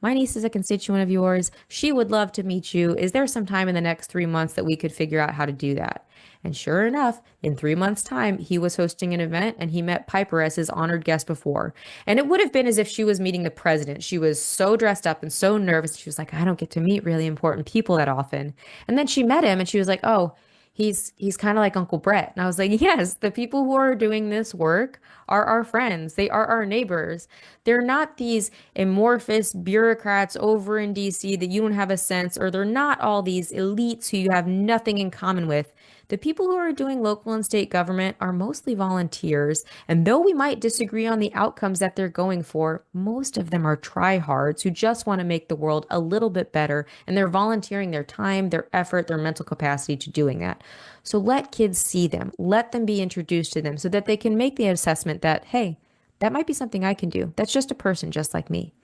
my niece is a constituent of yours. She would love to meet you. Is there some time in the next 3 months that we could figure out how to do that? And sure enough, in 3 months' time, he was hosting an event and he met Piper as his honored guest before. And it would have been as if she was meeting the president. She was so dressed up and so nervous. She was like, I don't get to meet really important people that often. And then she met him and she was like, oh, he's kind of like Uncle Brett. And I was like, yes, the people who are doing this work are our friends. They are our neighbors. They're not these amorphous bureaucrats over in DC that you don't have a sense, or they're not all these elites who you have nothing in common with. The people who are doing local and state government are mostly volunteers, and though we might disagree on the outcomes that they're going for, most of them are tryhards who just want to make the world a little bit better, and they're volunteering their time, their effort, their mental capacity to doing that. So let kids see them, let them be introduced to them so that they can make the assessment that, hey, that might be something I can do. That's just a person just like me.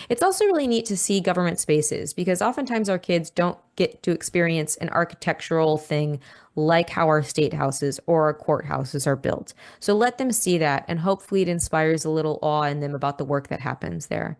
It's also really neat to see government spaces because oftentimes our kids don't get to experience an architectural thing like how our state houses or our courthouses are built. So let them see that, and hopefully it inspires a little awe in them about the work that happens there.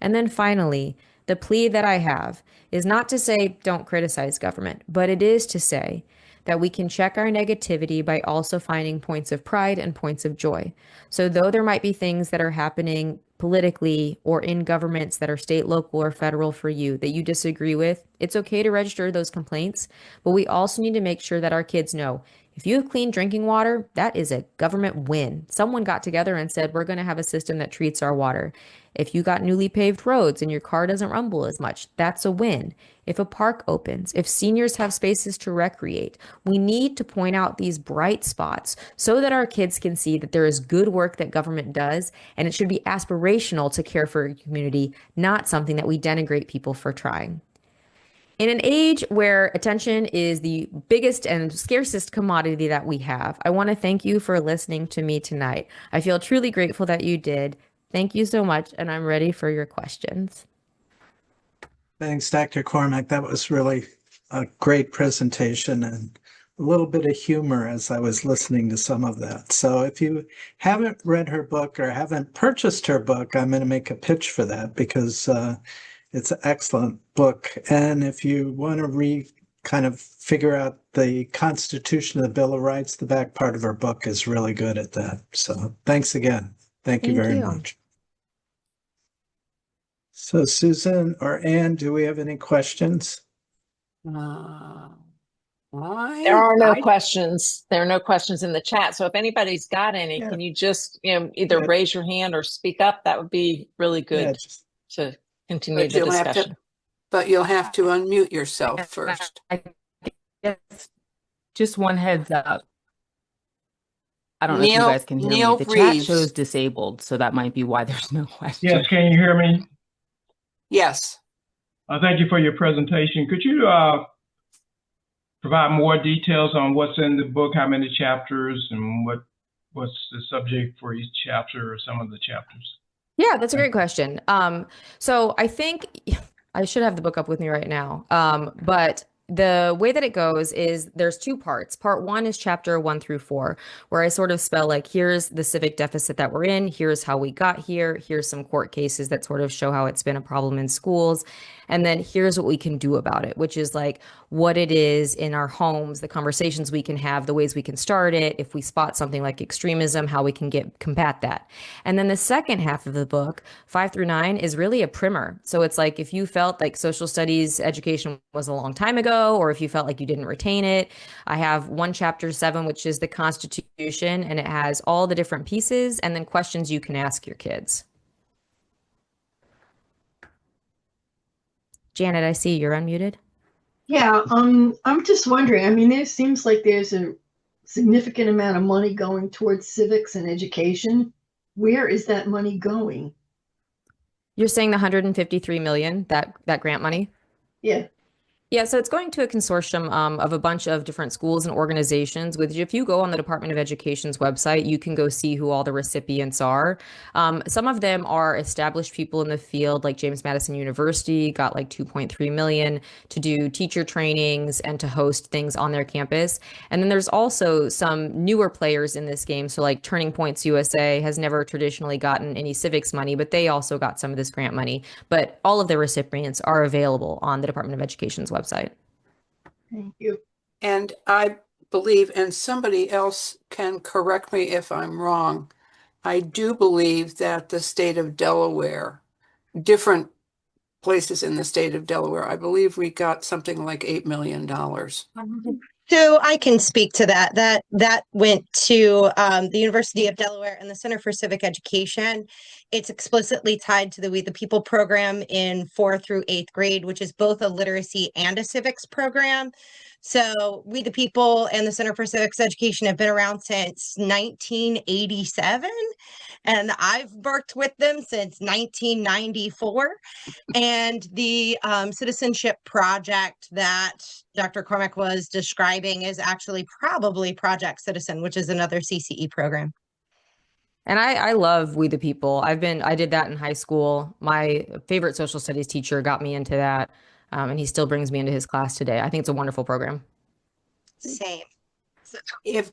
And then finally, the plea that I have is not to say don't criticize government, but it is to say that we can check our negativity by also finding points of pride and points of joy. So though there might be things that are happening politically or in governments that are state, local, or federal for you that you disagree with, it's okay to register those complaints, but we also need to make sure that our kids know if you have clean drinking water, that is a government win. Someone got together and said, we're going to have a system that treats our water. If you got newly paved roads and your car doesn't rumble as much, that's a win. If a park opens, if seniors have spaces to recreate, we need to point out these bright spots so that our kids can see that there is good work that government does, and it should be aspirational to care for your community, not something that we denigrate people for trying. In an age where attention is the biggest and scarcest commodity that we have, I want to thank you for listening to me tonight. I feel truly grateful that you did. Thank you so much, and I'm ready for your questions. Thanks, Dr. Cormack. That was really a great presentation and a little bit of humor as I was listening to some of that. So if you haven't read her book or haven't purchased her book, I'm going to make a pitch for that because it's an excellent book. And if you want to kind of figure out the Constitution of the Bill of Rights, the back part of her book is really good at that. So thanks again. Thank you very much. So Susan or Ann, do we have any questions? There are no questions. There are no questions in the chat. So if anybody's got any, can you just either raise your hand or speak up? That would be really good to continue the discussion. But you'll have to unmute yourself first. I guess just one heads up. I don't know if you guys can hear me. The chat shows disabled, so that might be why there's no question. Yes, can you hear me? Yes. Thank you for your presentation. Could you provide more details on what's in the book, how many chapters, and what's the subject for each chapter or some of the chapters? Yeah, that's a great question. So I think I should have the book up with me right now. But the way that it goes is there's two parts. Part one is chapter 1 through 4, where I sort of spell like, here's the civic deficit that we're in. Here's how we got here. Here's some court cases that sort of show how it's been a problem in schools. And then here's what we can do about it, which is like what it is in our homes, the conversations we can have, the ways we can start it. If we spot something like extremism, how we can combat that. And then the second half of the book, 5 through 9, is really a primer. So it's like if you felt like social studies education was a long time ago, or if you felt like you didn't retain it, I have one chapter 7, which is the Constitution, and it has all the different pieces and then questions you can ask your kids. Janet, I see you're unmuted. Yeah, I'm just wondering, I mean, there seems like there's a significant amount of money going towards civics and education. Where is that money going? You're saying the 153 million, that grant money? Yeah. Yeah, so it's going to a consortium of a bunch of different schools and organizations. If you go on the Department of Education's website, you can go see who all the recipients are. Some of them are established people in the field, like James Madison University got like 2.3 million to do teacher trainings and to host things on their campus. And then there's also some newer players in this game. So like Turning Points USA has never traditionally gotten any civics money, but they also got some of this grant money. But all of the recipients are available on the Department of Education's website. Thank you. And I believe, and somebody else can correct me if I'm wrong, I do believe that the state of Delaware, different places in the state of Delaware, I believe we got something like $8 million. So I can speak to that. That went to the University of Delaware and the Center for Civic Education. It's explicitly tied to the We the People program in 4th through 8th grade, which is both a literacy and a civics program. So We the People and the Center for Civics Education have been around since 1987, and I've worked with them since 1994. And the citizenship project that Dr. Cormack was describing is actually probably Project Citizen, which is another CCE program. And I love We the People. I did that in high school. My favorite social studies teacher got me into that. And he still brings me into his class today. I think it's a wonderful program. Same. If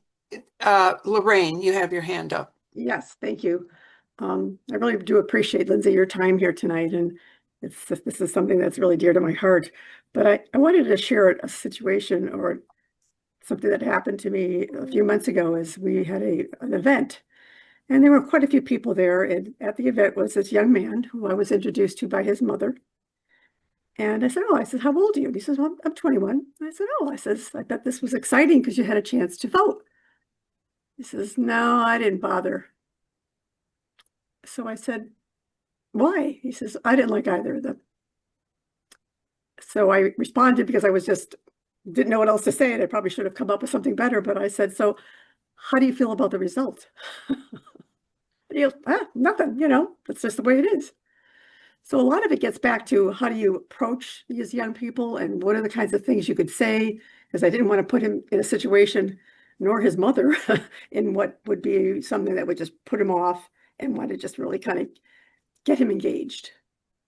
Lorraine, you have your hand up. Yes, thank you. I really do appreciate, Lindsey, your time here tonight. And this is something that's really dear to my heart. But I wanted to share a situation or something that happened to me a few months ago as we had an event. And there were quite a few people there. And at the event was this young man who I was introduced to by his mother. And I said, how old are you? And he says, well, I'm 21. I said, I bet this was exciting because you had a chance to vote. He says, no, I didn't bother. So I said, why? He says, I didn't like either of them. So I responded because I didn't know what else to say. And I probably should have come up with something better. But I said, so how do you feel about the result? And he goes, nothing, that's just the way it is. So a lot of it gets back to how do you approach these young people and what are the kinds of things you could say, because I didn't want to put him in a situation, nor his mother, in what would be something that would just put him off, and want to just really kind of get him engaged.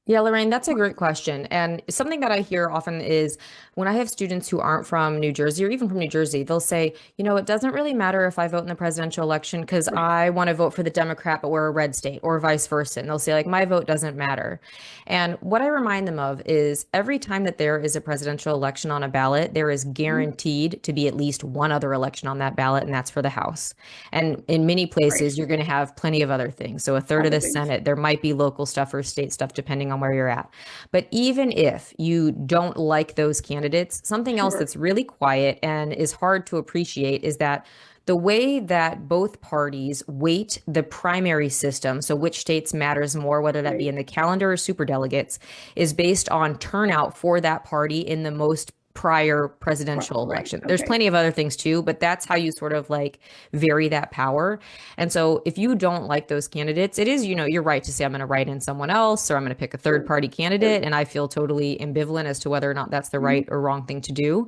Yeah, Lorraine, that's a great question. And something that I hear often is when I have students who aren't from New Jersey or even from New Jersey, they'll say, it doesn't really matter if I vote in the presidential election because I want to vote for the Democrat, but we're a red state, or vice versa. And they'll say, like, my vote doesn't matter. And what I remind them of is every time that there is a presidential election on a ballot, there is guaranteed to be at least one other election on that ballot, and that's for the House. And in many places, you're going to have plenty of other things. So a third of the Senate, there might be local stuff or state stuff, depending on where you're at. But even if you don't like those candidates, something else that's really quiet and is hard to appreciate is that the way that both parties weight the primary system, so which states matters more, whether that be in the calendar or superdelegates, is based on turnout for that party in the most prior presidential election. There's plenty of other things too, but that's how you sort of like vary that power. And so if you don't like those candidates, it is, you're right to say I'm going to write in someone else or I'm going to pick a third party candidate. And I feel totally ambivalent as to whether or not that's the right or wrong thing to do.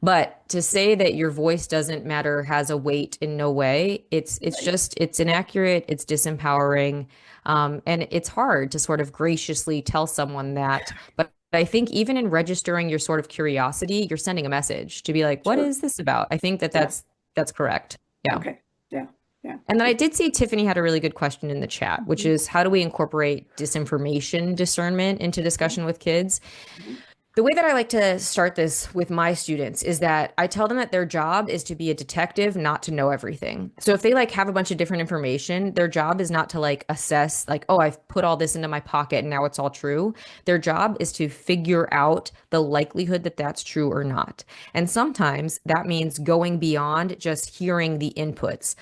But to say that your voice doesn't matter has a weight in no way. It's inaccurate. It's disempowering. And it's hard to sort of graciously tell someone that. But I think even in registering your sort of curiosity, you're sending a message to be like, what is this about? I think that's correct. Yeah. Okay. Yeah. Yeah. And then I did see Tiffany had a really good question in the chat, which is how do we incorporate disinformation discernment into discussion with kids? The way that I like to start this with my students is that I tell them that their job is to be a detective, not to know everything. So if they have a bunch of different information, their job is not to assess oh, I've put all this into my pocket and now it's all true. Their job is to figure out the likelihood that that's true or not. And sometimes that means going beyond just hearing the inputs.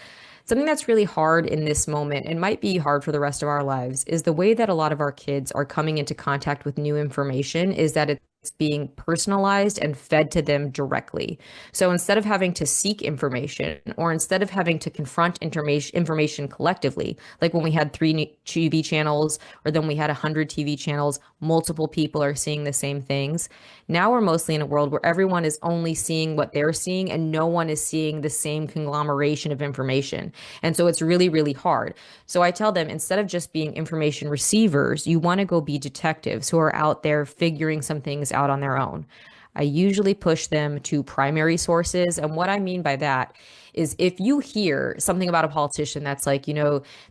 Something that's really hard in this moment, and might be hard for the rest of our lives, is the way that a lot of our kids are coming into contact with new information is that it's being personalized and fed to them directly. So instead of having to seek information or instead of having to confront information collectively, like when we had 3 TV channels or then we had 100 TV channels, multiple people are seeing the same things. Now we're mostly in a world where everyone is only seeing what they're seeing and no one is seeing the same conglomeration of information. And so it's really, really hard. So I tell them, instead of just being information receivers, you want to go be detectives who are out there figuring some things out on their own. I usually push them to primary sources. And what I mean by that is if you hear something about a politician that's like,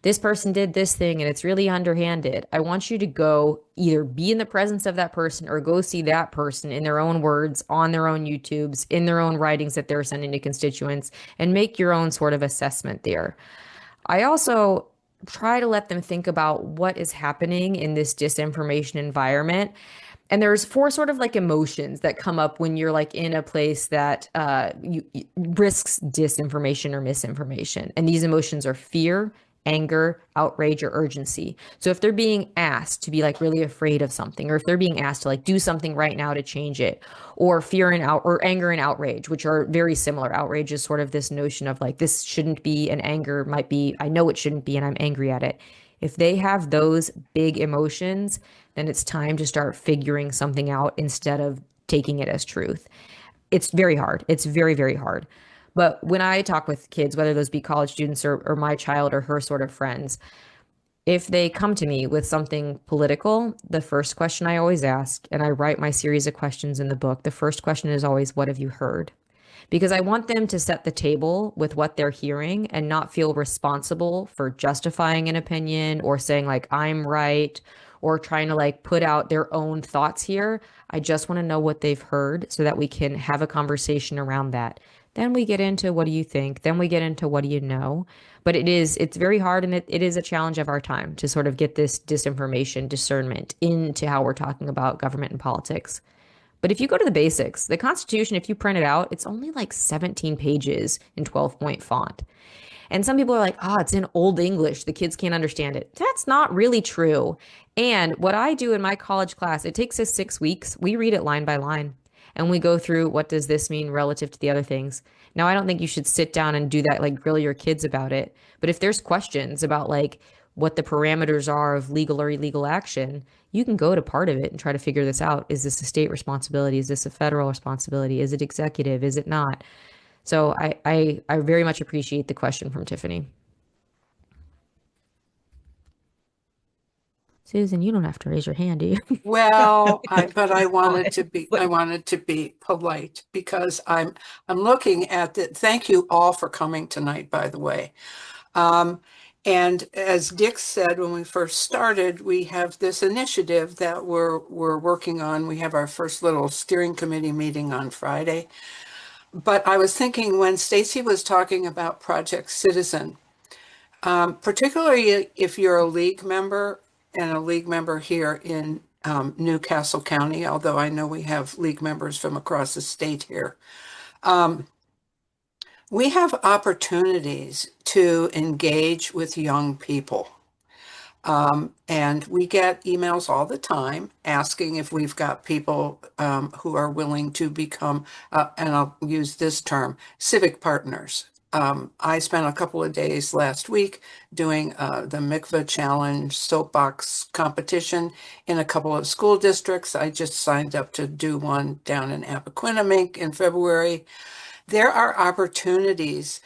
this person did this thing and it's really underhanded, I want you to go either be in the presence of that person or go see that person in their own words, on their own YouTubes, in their own writings that they're sending to constituents, and make your own sort of assessment there. I also try to let them think about what is happening in this disinformation environment. And there's 4 sort of emotions that come up when you're in a place that risks disinformation or misinformation. And these emotions are fear, anger, outrage, or urgency. So if they're being asked to be really afraid of something, or if they're being asked to do something right now to change it, or fear and or anger and outrage, which are very similar. Outrage is sort of this notion of this shouldn't be, and anger might be, I know it shouldn't be and I'm angry at it. If they have those big emotions, then it's time to start figuring something out instead of taking it as truth. It's very hard. It's very, very hard. But when I talk with kids, whether those be college students or my child or her sort of friends, if they come to me with something political, the first question I always ask, and I write my series of questions in the book, the first question is always, what have you heard? Because I want them to set the table with what they're hearing and not feel responsible for justifying an opinion or saying I'm right or trying to put out their own thoughts here. I just want to know what they've heard so that we can have a conversation around that. Then we get into what do you think? Then we get into what do you know? But it's very hard, and it is a challenge of our time to sort of get this disinformation discernment into how we're talking about government and politics. But if you go to the basics, the Constitution, if you print it out, it's only 17 pages in 12-point font. And some people are like, it's in Old English, the kids can't understand it. That's not really true. And what I do in my college class, it takes us 6 weeks. We read it line by line. And we go through, what does this mean relative to the other things? Now, I don't think you should sit down and do that, grill your kids about it. But if there's questions about what the parameters are of legal or illegal action, you can go to part of it and try to figure this out. Is this a state responsibility? Is this a federal responsibility? Is it executive? Is it not? So I very much appreciate the question from Tiffany. Susan, you don't have to raise your hand, do you? Well, but I wanted to be polite because I'm looking at the, thank you all for coming tonight, by the way. And as Dick said, when we first started, we have this initiative that we're working on. We have our first little steering committee meeting on Friday. But I was thinking when Stacy was talking about Project Citizen, particularly if you're a league member and a league member here in Newcastle County, although I know we have league members from across the state here. We have opportunities to engage with young people. And we get emails all the time asking if we've got people who are willing to become, and I'll use this term, civic partners. I spent a couple of days last week doing the Mikvah Challenge soapbox competition in a couple of school districts. I just signed up to do one down in Appoquinimink in February. There are opportunities.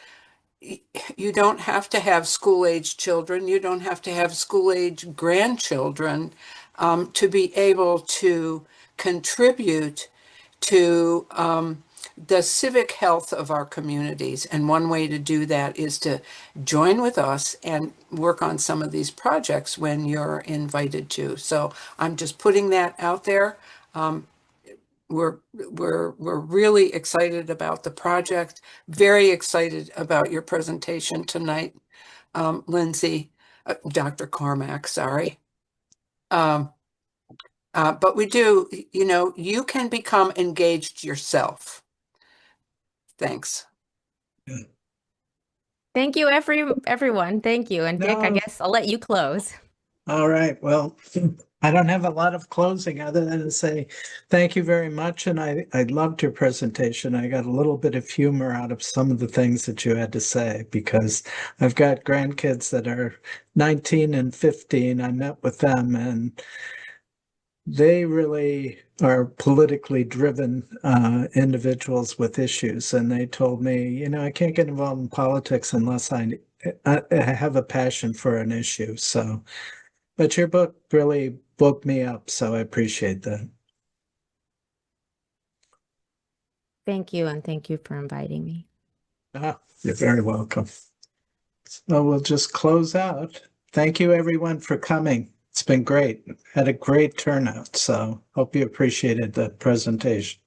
You don't have to have school-age children. You don't have to have school-age grandchildren to be able to contribute to the civic health of our communities. And one way to do that is to join with us and work on some of these projects when you're invited to. So I'm just putting that out there. We're really excited about the project, very excited about your presentation tonight, Lindsey, Dr. Cormack, sorry. But we do, you know, you can become engaged yourself. Thanks. Thank you, everyone. Thank you. And Dick, I guess I'll let you close. All right. Well, I don't have a lot of closing other than to say thank you very much. And I loved your presentation. I got a little bit of humor out of some of the things that you had to say because I've got grandkids that are 19 and 15. I met with them and they really are politically driven individuals with issues. And they told me, you know, I can't get involved in politics unless I have a passion for an issue. So, but your book really woke me up. So I appreciate that. Thank you. And thank you for inviting me. You're very welcome. So we'll just close out. Thank you everyone for coming. It's been great. Had a great turnout. So hope you appreciated the presentation.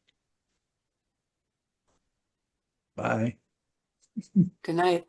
Bye. Good night.